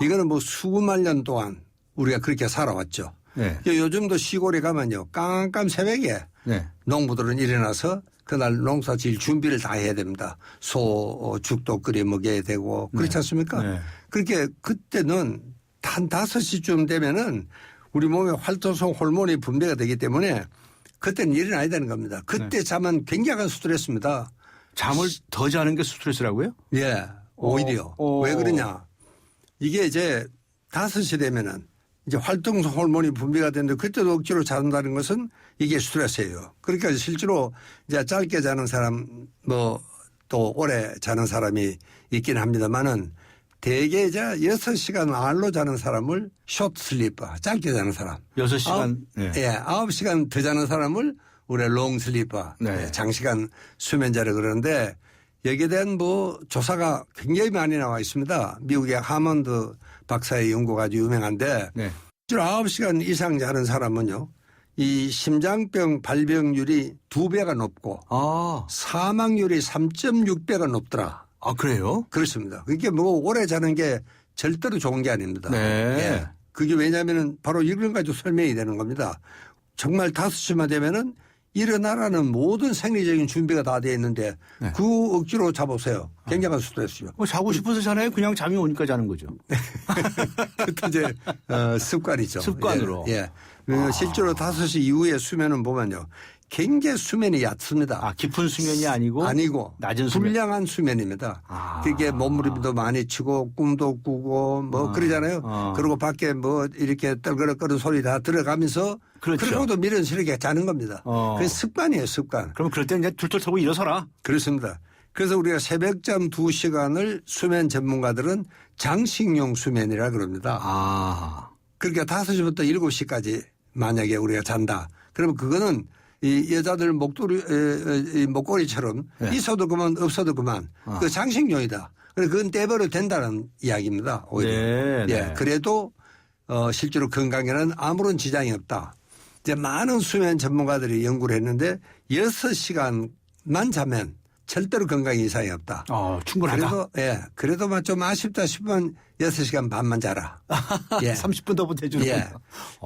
이거는 뭐 수많은 년 동안 우리가 그렇게 살아왔죠. 네. 요즘도 시골에 가면요. 깜깜 새벽에 농부들은 일어나서 그날 농사 지을 준비를 다 해야 됩니다. 죽도 끓여 먹여야 되고 그렇지 않습니까? 네. 그렇게 그때는 한 5시쯤 되면은 우리 몸에 활동성 호르몬이 분비가 되기 때문에 그때는 일어나야 되는 겁니다. 그때 잠은 굉장한 스트레스입니다. 잠을 더 자는 게 스트레스라고요? 예, 오히려. 왜 그러냐. 이게 이제 5시 되면은 이제 활동성 호르몬이 분비가 되는데 그때도 억지로 잔다는 것은 이게 스트레스예요. 그러니까 실제로 이제 짧게 자는 사람 뭐 또 오래 자는 사람이 있긴 합니다만은 대개 이제 6시간 알로 자는 사람을 숏 슬리퍼, 짧게 자는 사람. 6시간. 예, 9시간 더 자는 사람을 우리 롱 슬리퍼, 장시간 수면자를 그러는데 여기에 대한 뭐 조사가 굉장히 많이 나와 있습니다. 미국의 하먼드 박사의 연구가 아주 유명한데 실제로 9시간 이상 자는 사람은요. 이 심장병 발병률이 2배가 높고 사망률이 3.6배가 높더라. 아, 그래요? 그렇습니다. 그게 뭐 오래 자는 게 절대로 좋은 게 아닙니다. 예. 그게 왜냐하면 바로 이런 가지고 설명이 되는 겁니다. 정말 5시만 되면은 일어나라는 모든 생리적인 준비가 다 되어 있는데 그 억지로 자보세요. 굉장한 스트레스죠. 자고 싶어서 자나요? 그냥 잠이 오니까 자는 거죠. 그것도 이제 습관이죠. 습관으로. 예. 실제로 5시 이후에 수면은 보면요. 굉장히 수면이 얕습니다. 깊은 수면이 아니고 낮은 수면. 불량한 수면입니다. 그게 몸부림도 많이 치고 꿈도 꾸고 뭐 그러잖아요. 그리고 밖에 뭐 이렇게 떨그럭거리는 소리 다 들어가면서 그러고도 미련 스럽게 자는 겁니다. 그게 습관이에요, 습관. 그럼 그럴 때 이제 툴툴 타고 일어서라. 그렇습니다. 그래서 우리가 새벽잠 2시간을 수면 전문가들은 장식용 수면이라 그럽니다. 그러니까 5시부터 7시까지 만약에 우리가 잔다. 그러면 그거는 이 여자들 목걸이처럼 있어도 그만 없어도 그만 그 장식용이다. 그래서 그건 떼버려 된다는 이야기입니다. 오히려. 예. 그래도 실제로 건강에는 아무런 지장이 없다. 이제 많은 수면 전문가들이 연구를 했는데 6시간만 자면 절대로 건강에 이상이 없다. 충분하다. 그래도 좀 아쉽다 싶으면 6시간 반만 자라. 30분 더 보태주는 예.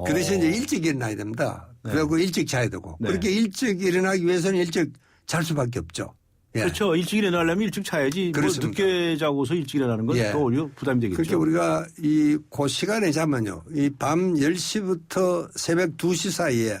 그 대신 이제 일찍 일어나야 됩니다. 그리고 일찍 자야 되고. 그렇게 일찍 일어나기 위해서는 일찍 잘 수밖에 없죠. 그렇죠. 일찍 일어나려면 일찍 자야지. 뭐 늦게 자고서 일찍 일어나는 건 또 오히려 부담이 되겠죠. 그렇게 우리가 그 시간에 자면요. 이 밤 10시부터 새벽 2시 사이에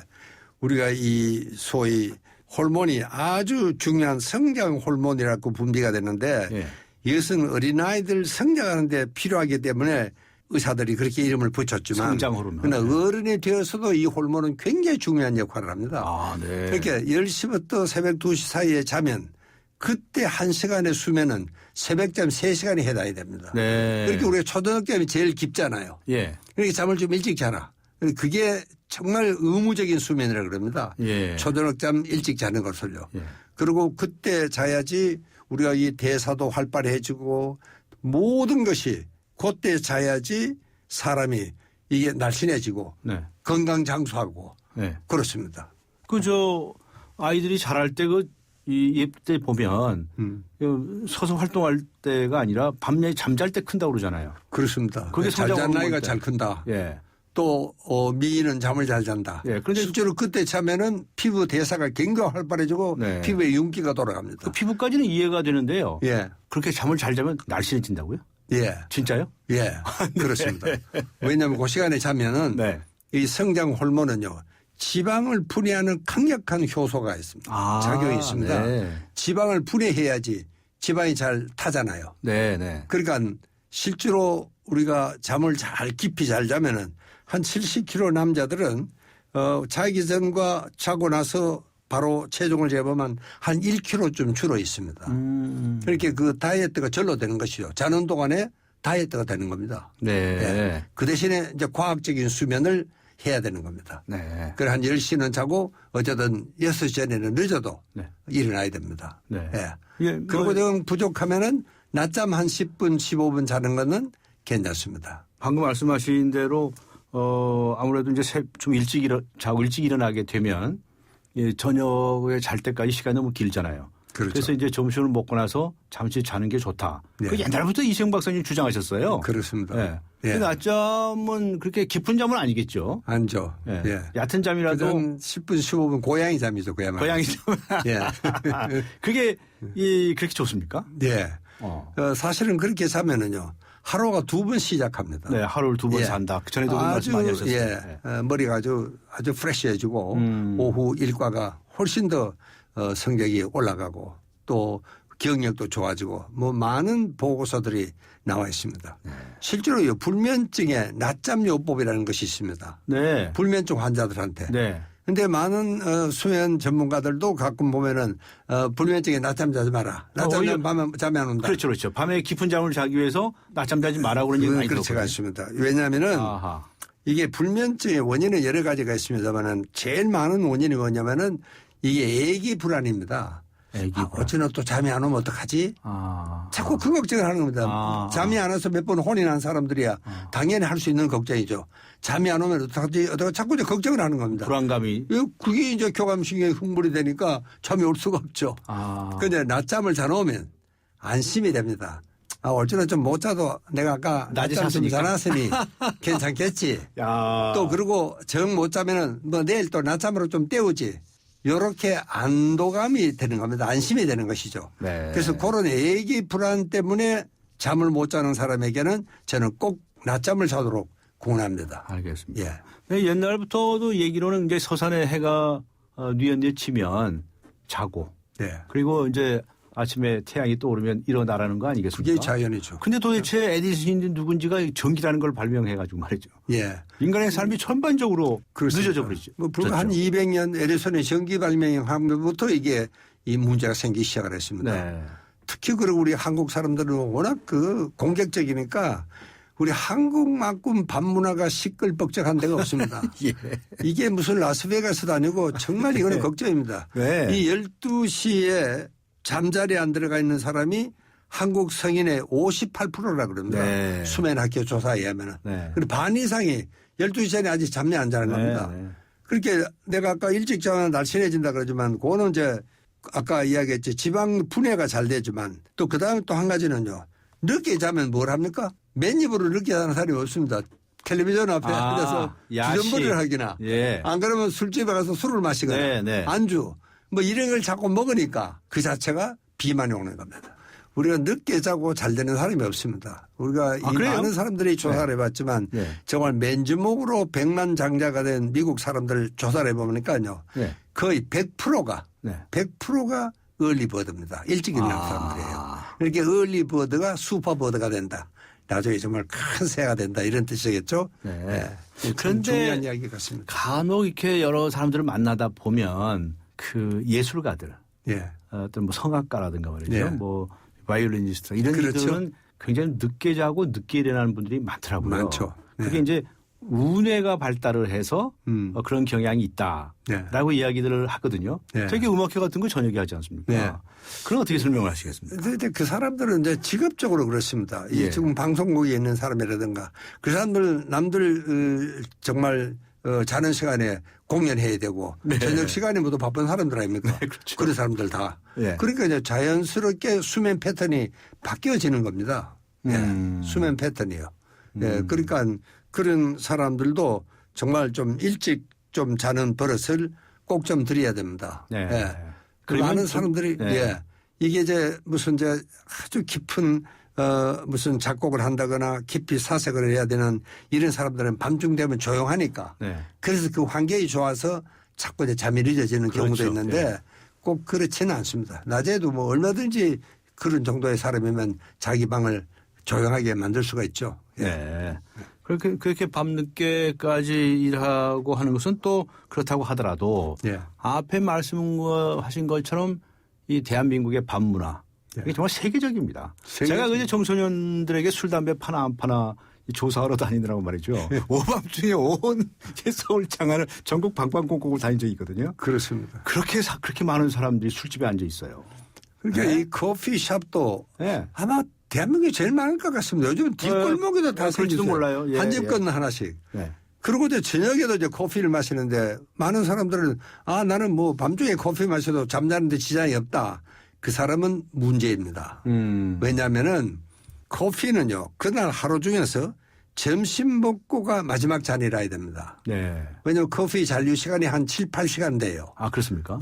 우리가 이 소위 호르몬이 아주 중요한 성장 호르몬이라고 분비가 되는데 이것은 어린아이들 성장하는 데 필요하기 때문에 의사들이 그렇게 이름을 붙였지만 성장 호르몬. 그러나 어른이 되어서도 이 호르몬은 굉장히 중요한 역할을 합니다. 그러니까 10시부터 새벽 2시 사이에 자면 그때 1시간의 수면은 새벽잠 3시간이 해당이 됩니다. 그렇게 우리가 초저녁잠이 제일 깊잖아요. 그러니까 잠을 좀 일찍 자라. 그게 정말 의무적인 수면이라고 그럽니다. 초저녁잠 일찍 자는 것을요. 그리고 그때 자야지 우리가 이 대사도 활발해지고 모든 것이 그때 자야지 사람이 이게 날씬해지고 건강 장수하고 그렇습니다. 아이들이 자랄 때 이때 보면 서서 활동할 때가 아니라 밤에 잠잘 때 큰다고 그러잖아요. 그렇습니다. 그게 잘 잔 아이가 잘 큰다. 또 미인은 잠을 잘 잔다. 그런데 실제로 그때 자면은 피부 대사가 굉장히 활발해지고 피부에 윤기가 돌아갑니다. 그 피부까지는 이해가 되는데요. 그렇게 잠을 잘 자면 날씬해진다고요? 진짜요? 그렇습니다. 왜냐하면 그 시간에 자면은 이 성장 호르몬은요. 지방을 분해하는 강력한 효소가 있습니다. 작용이 있습니다. 지방을 분해해야지 지방이 잘 타잖아요. 그러니까 실제로 우리가 잠을 잘 깊이 잘 자면은 한 70kg 남자들은 자기 전과 자고 나서 바로 체중을 재보면 한 1kg쯤 줄어 있습니다. 그렇게 그 다이어트가 절로 되는 것이죠. 자는 동안에 다이어트가 되는 겁니다. 그 대신에 이제 과학적인 수면을 해야 되는 겁니다. 그래 한 10시는 자고 어쨌든 6시 전에는 늦어도 일어나야 됩니다. 그리고 좀 부족하면은 낮잠 한 10분 15분 자는 거는 괜찮습니다. 방금 말씀하신 대로 아무래도 이제 좀 일찍 자고 일찍 일어나게 되면 저녁에 잘 때까지 시간이 너무 길잖아요. 그래서 이제 점심을 먹고 나서 잠시 자는 게 좋다. 그 옛날부터 이세영 박사님 주장하셨어요. 그렇습니다. 낮잠은 그렇게 깊은 잠은 아니겠죠. 아니죠. 얕은 잠이라도 10분 15분 고양이 잠이죠. 그야말로. 고양이 잠. 그게 그렇게 좋습니까? 사실은 그렇게 자면은요. 하루가 2번 시작합니다. 네, 하루를 2번 예. 산다. 전에도 그런 말씀 많이 하셨어요. 예. 머리가 아주 프레시해지고 오후 일과가 훨씬 더 성적이 올라가고 또 기억력도 좋아지고 뭐 많은 보고서들이 나와 있습니다. 실제로 불면증의 낮잠 요법이라는 것이 있습니다. 네. 불면증 환자들한테. 네. 근데 많은 수면 전문가들도 가끔 보면은 불면증에 낮잠 자지 마라. 낮잠 자면 밤에 잠이 안 온다. 그렇죠, 그렇죠. 밤에 깊은 잠을 자기 위해서 낮잠 자지 마라 그런 얘기 많이 그렇지가 들었거든요. 않습니다. 왜냐하면은 아하. 이게 불면증의 원인은 여러 가지가 있습니다만은 제일 많은 원인이 뭐냐면은 이게 애기 불안입니다. 어찌나 또 잠이 안 오면 어떡하지? 자꾸 그 걱정을 하는 겁니다. 잠이 안 와서 몇 번 혼이 난 사람들이야 당연히 할 수 있는 걱정이죠. 잠이 안 오면 어떡하지? 자꾸 이제 걱정을 하는 겁니다. 불안감이. 그게 이제 교감신경이 흥분이 되니까 잠이 올 수가 없죠. 그런데 낮잠을 잘 오면 안심이 됩니다. 어쩌나 좀 못 자도 내가 아까 낮잠 좀 자놨으니 괜찮겠지. 또 그리고 정 못 자면은 뭐 내일 또 낮잠으로 좀 때우지. 요렇게 안도감이 되는 겁니다. 안심이 되는 것이죠. 네. 그래서 그런 애기 불안 때문에 잠을 못 자는 사람에게는 저는 꼭 낮잠을 자도록 권합니다. 알겠습니다. 예. 네, 옛날부터도 얘기로는 이제 서산에 해가 뉘엿뉘엿 치면 자고. 네. 그리고 이제 아침에 태양이 떠오르면 일어나라는 거 아니겠습니까? 그게 자연이죠. 근데 도대체 에디슨이 누군지가 전기라는 걸 발명해가지고 말이죠. 예. 인간의 삶이 전반적으로 그렇습니다. 늦어져 버리죠. 뭐 불과 한 200년 에디슨의 전기 발명한 것부터 이게 이 문제가 생기기 시작을 했습니다. 네. 특히 그리고 우리 한국 사람들은 워낙 공격적이니까 우리 한국만큼 밤문화가 시끌벅적한 데가 없습니다. 예. 이게 무슨 라스베가스도 아니고 정말 이거는 걱정입니다. 네. 이 12시에 잠자리에 안 들어가 있는 사람이 한국 성인의 58%라 그럽니다. 네. 수면학교 조사에 의하면. 네. 그리고 반 이상이 12시 전에 아직 잠이 안 자는 겁니다. 네. 그렇게 내가 아까 일찍 자면 날씬해진다 그러지만 그거는 이제 아까 이야기했지 지방 분해가 잘 되지만 또 그다음에 또 한 가지는요. 늦게 자면 뭘 합니까? 맨입으로 늦게 자는 사람이 없습니다. 텔레비전 앞에 앉아서 주전부리를 하기나 예. 안 그러면 술집에 가서 술을 마시거나 네, 네. 안주 뭐 이런 걸 자꾸 먹으니까 그 자체가 비만이 오는 겁니다. 우리가 늦게 자고 잘 되는 사람이 없습니다. 우리가 이 그래요? 많은 사람들이 조사를 해봤지만 정말 맨주먹으로 100만 장자가 된 미국 사람들 조사를 해보니까요. 거의 100%가 100%가 얼리버드입니다. 일찍 일어나는 사람들이에요. 이렇게 얼리버드가 슈퍼버드가 된다. 나중에 정말 큰 새가 된다 이런 뜻이겠죠. 네. 그런데 중요한 이야기 같습니다. 간혹 이렇게 여러 사람들을 만나다 보면 그 예술가들, 어떤 뭐 성악가라든가 말이죠, 뭐 바이올리니스트 이런 분들은 굉장히 늦게 자고 늦게 일어나는 분들이 많더라고요. 많죠. 그게 이제 우뇌가 발달을 해서 그런 경향이 있다라고 이야기들을 하거든요. 저게 음악회 같은 거 저녁에 하지 않습니까? 그럼 어떻게 설명을 하시겠습니까? 근데 그 사람들은 이제 직업적으로 그렇습니다. 이 지금 방송국에 있는 사람이라든가 그 사람들 남들 정말 자는 시간에 공연해야 되고 저녁 시간에 모두 바쁜 사람들 아닙니까? 그렇죠. 그런 사람들 다. 그러니까 이제 자연스럽게 수면 패턴이 바뀌어지는 겁니다. 수면 패턴이요. 그러니까 그런 사람들도 정말 좀 일찍 좀 자는 버릇을 꼭 좀 들여야 됩니다. 많은 사람들이 이게 이제 무슨 이제 아주 깊은 무슨 작곡을 한다거나 깊이 사색을 해야 되는 이런 사람들은 밤중 되면 조용하니까 그래서 그 환경이 좋아서 자꾸 이제 잠이 늦어지는 경우도 있는데 꼭 그렇지는 않습니다. 낮에도 뭐 얼마든지 그런 정도의 사람이면 자기 방을 조용하게 만들 수가 있죠. 그렇게 밤늦게까지 일하고 하는 것은 또 그렇다고 하더라도 앞에 말씀하신 것처럼 이 대한민국의 밤문화 이게 정말 세계적입니다. 제가 그냥 청소년들에게 술, 담배 파나 안 파나 조사하러 다니느라고 말이죠. 오밤중에 온 서울 장안을 전국 방방곡곡을 다닌 적이 있거든요. 그렇습니다. 그렇게 많은 사람들이 술집에 앉아 있어요. 그러니까 이 커피숍도 아마 대한민국에 제일 많을 것 같습니다. 요즘 뒷골목에도 다 생기죠. 몰라요. 한 집 건너 하나씩. 그리고 이제 저녁에도 이제 커피를 마시는데 많은 사람들은 나는 뭐 밤중에 커피 마셔도 잠자는데 지장이 없다. 그 사람은 문제입니다. 왜냐하면은 커피는요 그날 하루 중에서 점심 먹고가 마지막 잔이라 해야 됩니다. 왜냐하면 커피 잔류 시간이 한 7, 8시간 돼요. 그렇습니까?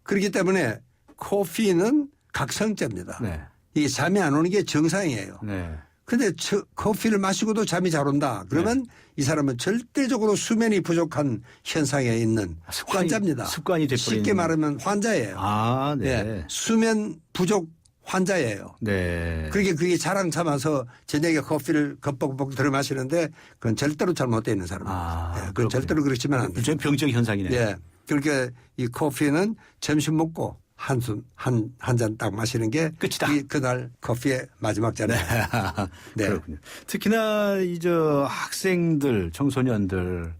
그렇기 때문에 커피는 각성제입니다. 이게 잠이 안 오는 게 정상이에요. 네. 근데 커피를 마시고도 잠이 잘 온다. 그러면 이 사람은 절대적으로 수면이 부족한 현상에 있는 환자입니다. 습관이 돼버리는. 쉽게 말하면 환자예요. 아, 네. 네. 수면 부족 환자예요. 네. 그게 자랑 삼아서 저녁에 커피를 겁벅벅 들어 마시는데 그건 절대로 잘못되어 있는 사람입니다. 네. 그건 절대로 그러시면 안 돼요. 좀 병적 현상이네요. 네. 그러니까 이 커피는 점심 먹고 한 잔 딱 마시는 게 끝이다. 그날 커피의 마지막 잔이에요. 네. 그렇군요. 특히나 학생들, 청소년들,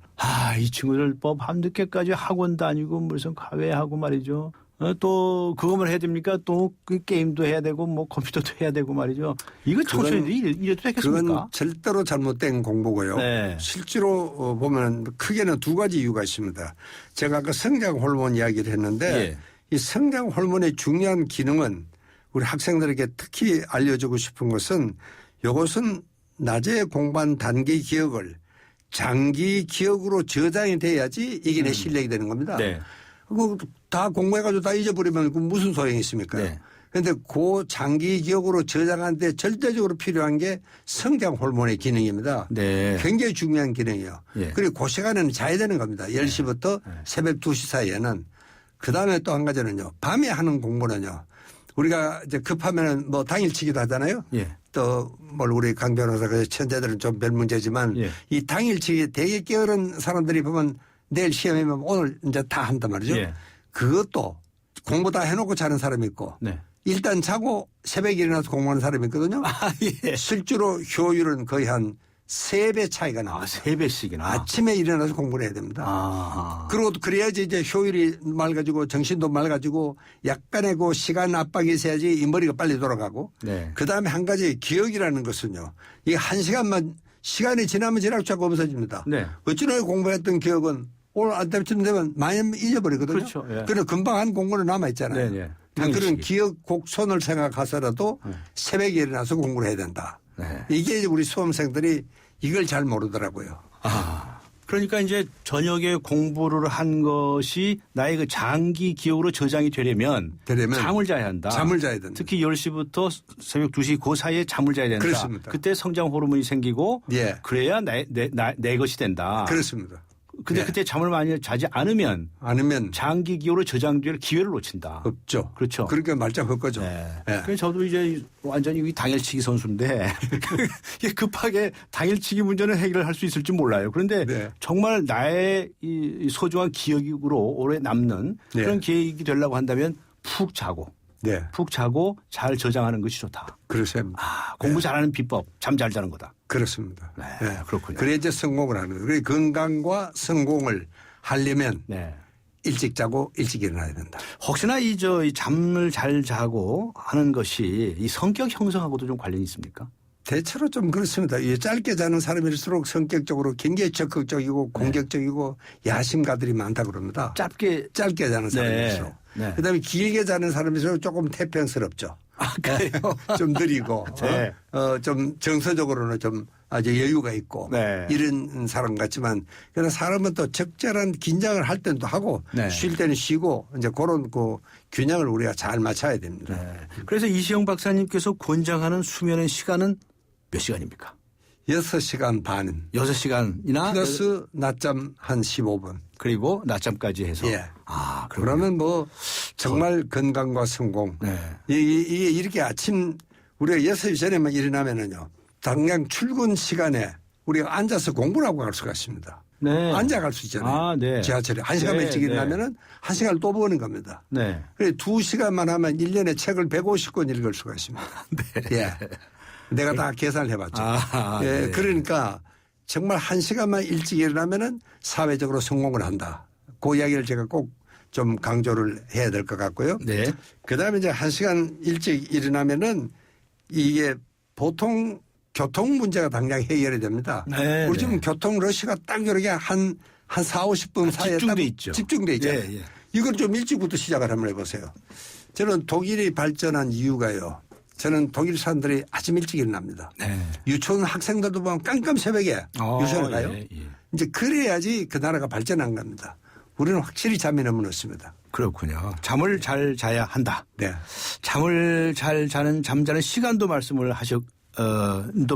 이 친구들 뭐 밤늦게까지 학원 다니고 무슨 과외하고 말이죠. 또 그것만 해야 됩니까? 또 그 게임도 해야 되고 뭐 컴퓨터도 해야 되고 말이죠. 이거 청소년들이 이래도 되겠습니까? 그건 절대로 잘못된 공부고요. 네. 실제로 보면 크게는 두 가지 이유가 있습니다. 제가 아까 성장 호르몬 이야기를 했는데 예. 이 성장 호르몬의 중요한 기능은 우리 학생들에게 특히 알려주고 싶은 것은 이것은 낮에 공부한 단기 기억을 장기 기억으로 저장이 돼야지 이게 내 실력이 되는 겁니다. 네. 그거 다 공부해가지고 다 잊어버리면 그 무슨 소용이 있습니까? 네. 그런데 그 장기 기억으로 저장하는데 절대적으로 필요한 게 성장 호르몬의 기능입니다. 네. 굉장히 중요한 기능이에요. 예. 그리고 그 시간에는 자야 되는 겁니다. 10시부터 새벽 2시 사이에는. 그다음에 또 한 가지는요. 밤에 하는 공부는요. 우리가 이제 급하면은 뭐 당일치기도 하잖아요. 예. 또 뭘 우리 강 변호사가 천재들은 좀 별 문제지만 예. 이 당일치기 되게 게으른 사람들이 보면 내일 시험이면 오늘 이제 다 한단 말이죠. 예. 그것도 공부 다 해놓고 자는 사람이 있고 네. 일단 자고 새벽에 일어나서 공부하는 사람이 있거든요. 예. 실제로 효율은 거의 한 3배 차이가 나와요. 3배씩이나. 아침에 일어나서 공부를 해야 됩니다. 그리고 그래야지 이제 효율이 맑아지고 정신도 맑아지고 약간의 그 시간 압박이 있어야지 이 머리가 빨리 돌아가고 네. 그다음에 한 가지 기억이라는 것은요. 이 한 시간만 시간이 지나면 지날수록 자꾸 없어집니다. 네. 어찌나 공부했던 기억은 오늘 아침쯤 되면 많이 잊어버리거든요. 그렇죠. 예. 그러나 금방 한 공부는 남아있잖아요. 네, 네. 그런 기억 곡선을 생각해서라도 새벽에 일어나서 공부를 해야 된다. 네. 이게 이제 우리 수험생들이 이걸 잘 모르더라고요. 그러니까 이제 저녁에 공부를 한 것이 나의 그 장기 기억으로 저장이 되려면 잠을 자야 한다. 잠을 자야 된다. 특히 10시부터 새벽 2시 그 사이에 잠을 자야 된다. 그렇습니다. 그때 성장 호르몬이 생기고 예. 그래야 내 것이 된다. 그렇습니다. 근데 예. 그때 잠을 많이 자지 않으면 장기 기억으로 저장될 기회를 놓친다. 없죠. 그렇죠. 그러니까 말짱 헛거죠. 네. 예. 그래서 저도 이제 완전히 당일치기 선수인데 급하게 당일치기 문제는 해결할 수 있을지 몰라요. 그런데 네. 정말 나의 이 소중한 기억으로 오래 남는 그런 계획이 되려고 한다면 푹 자고 잘 저장하는 것이 좋다. 그렇습니다. 공부 잘하는 비법, 잠 잘 자는 거다. 그렇습니다. 네, 네. 그렇군요. 그래 이제 성공을 하는 거예요. 건강과 성공을 하려면 일찍 자고 일찍 일어나야 된다. 혹시나 이 잠을 잘 자고 하는 것이 이 성격 형성하고도 좀 관련이 있습니까? 대체로 좀 그렇습니다. 짧게 자는 사람일수록 성격적으로 굉장히 적극적이고 공격적이고 야심가들이 많다 그럽니다. 짧게 자는 사람일수록. 네. 그다음에 길게 자는 사람일수록 조금 태평스럽죠. 그래요? 좀 느리고 좀 정서적으로는 좀 아주 여유가 있고 이런 사람 같지만 그러나 사람은 또 적절한 긴장을 할 때도 하고 쉴 때는 쉬고 이제 그런 그 균형을 우리가 잘 맞춰야 됩니다. 그래서 이시영 박사님께서 권장하는 수면의 시간은 몇 시간입니까? 6시간 반. 6시간이나 플러스 낮잠 한 15분. 그리고 낮잠까지 해서. 예. 그러면 뭐 정말 건강과 성공. 이게 이렇게 아침 우리가 6시 전에만 일어나면은요. 당장 출근 시간에 우리가 앉아서 공부를 하고 갈 수가 있습니다. 앉아 갈 수 있잖아요. 지하철에 1시간 일찍 일어나면은 1시간을 또 버는 겁니다. 그래 2시간만 하면 1년에 책을 150권 읽을 수가 있습니다. 예. 내가 다 계산을 해봤죠. 그러니까 정말 1시간만 일찍 일어나면은 사회적으로 성공을 한다. 그 이야기를 제가 꼭 좀 강조를 해야 될 것 같고요. 그다음에 이제 1시간 일찍 일어나면은 이게 보통 교통 문제가 당장 해결이 됩니다. 우리 지금 교통 러시가 딱 이렇게 한 4, 50분 사이에 집중돼 있죠. 이걸 좀 일찍부터 시작을 한번 해보세요. 저는 독일이 발전한 이유가요. 저는 독일 사람들이 아침 일찍 일어납니다. 유치원 학생들도 보면 깜깜 새벽에 유치원을 가요. 이제 그래야지 그 나라가 발전한 겁니다. 우리는 확실히 잠이 너무 늦습니다. 그렇군요. 잠을 잘 자야 한다. 네. 잠을 잘 자는 잠자는 시간도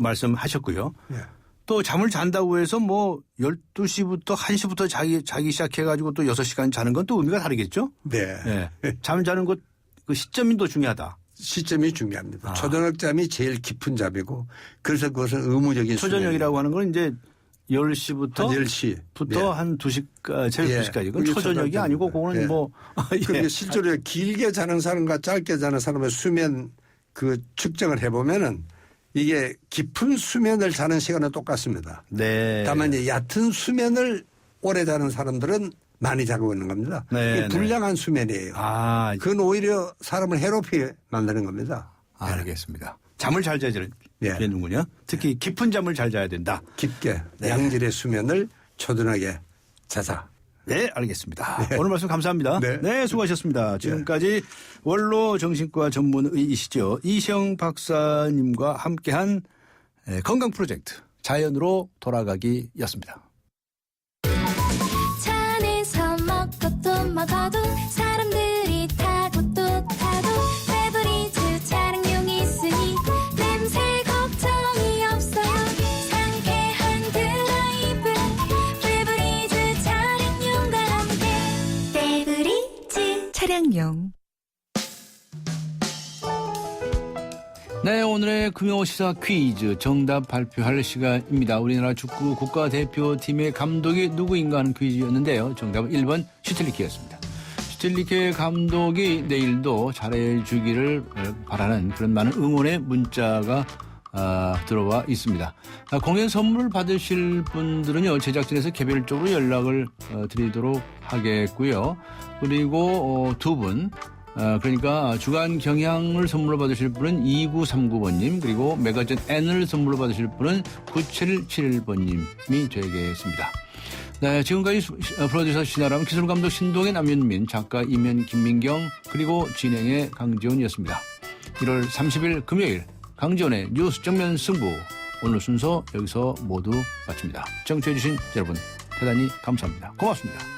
말씀하셨고요. 네. 또 잠을 잔다고 해서 뭐 12시부터 1시부터 자기 시작해가지고 또 6시간 자는 건 또 의미가 다르겠죠? 네. 잠 자는 것 그 시점이 더 중요하다. 시점이 중요합니다. 초저녁 잠이 제일 깊은 잠이고 그래서 그것은 의무적인 초저녁이라고 하는 건 이제 10시부터 한 10시부터 네. 한 2시까지, 새벽 2시까지. 그건 초저녁이 아니고 그거는 네. 뭐. 그러니까 실제로 길게 자는 사람과 짧게 자는 사람의 수면 그 측정을 해보면은 이게 깊은 수면을 자는 시간은 똑같습니다. 네. 다만 이제 얕은 수면을 오래 자는 사람들은 많이 자고 있는 겁니다. 네, 이게 불량한 수면이에요. 그건 오히려 사람을 해롭게 만드는 겁니다. 알겠습니다. 잠을 잘 자야 되는군요. 특히 깊은 잠을 잘 자야 된다. 깊게 양질의 수면을 초저녁에 자자. 네, 알겠습니다. 오늘 말씀 감사합니다. 네, 수고하셨습니다. 지금까지 원로 정신과 전문의이시죠. 이시영 박사님과 함께한 건강 프로젝트 자연으로 돌아가기였습니다. 차 안에서 먹고 또 먹어도 사람들이 타고 또 타도 페브리즈 차량용이 있으니 냄새 걱정이 없어요. 상쾌한 드라이브 페브리즈 차량용과 함께 페브리즈 차량용. 네, 오늘의 금요시사 퀴즈 정답 발표할 시간입니다. 우리나라 축구 국가대표팀의 감독이 누구인가 하는 퀴즈였는데요. 정답은 1번 슈틸리케였습니다. 슈틸리케 감독이 내일도 잘해주기를 바라는 그런 많은 응원의 문자가 들어와 있습니다. 공연 선물을 받으실 분들은요, 제작진에서 개별적으로 연락을 드리도록 하겠고요. 그리고 두 분, 그러니까 주간 경향을 선물로 받으실 분은 2939번님, 그리고 매거진 N을 선물로 받으실 분은 9771번님이 되겠습니다. 네, 지금까지 프로듀서 신아람, 기술감독 신동현, 남윤민, 작가 이면 김민경, 그리고 진행의 강지원이었습니다. 1월 30일 금요일 강지원의 뉴스 정면 승부, 오늘 순서 여기서 모두 마칩니다. 청취해주신 여러분 대단히 감사합니다. 고맙습니다.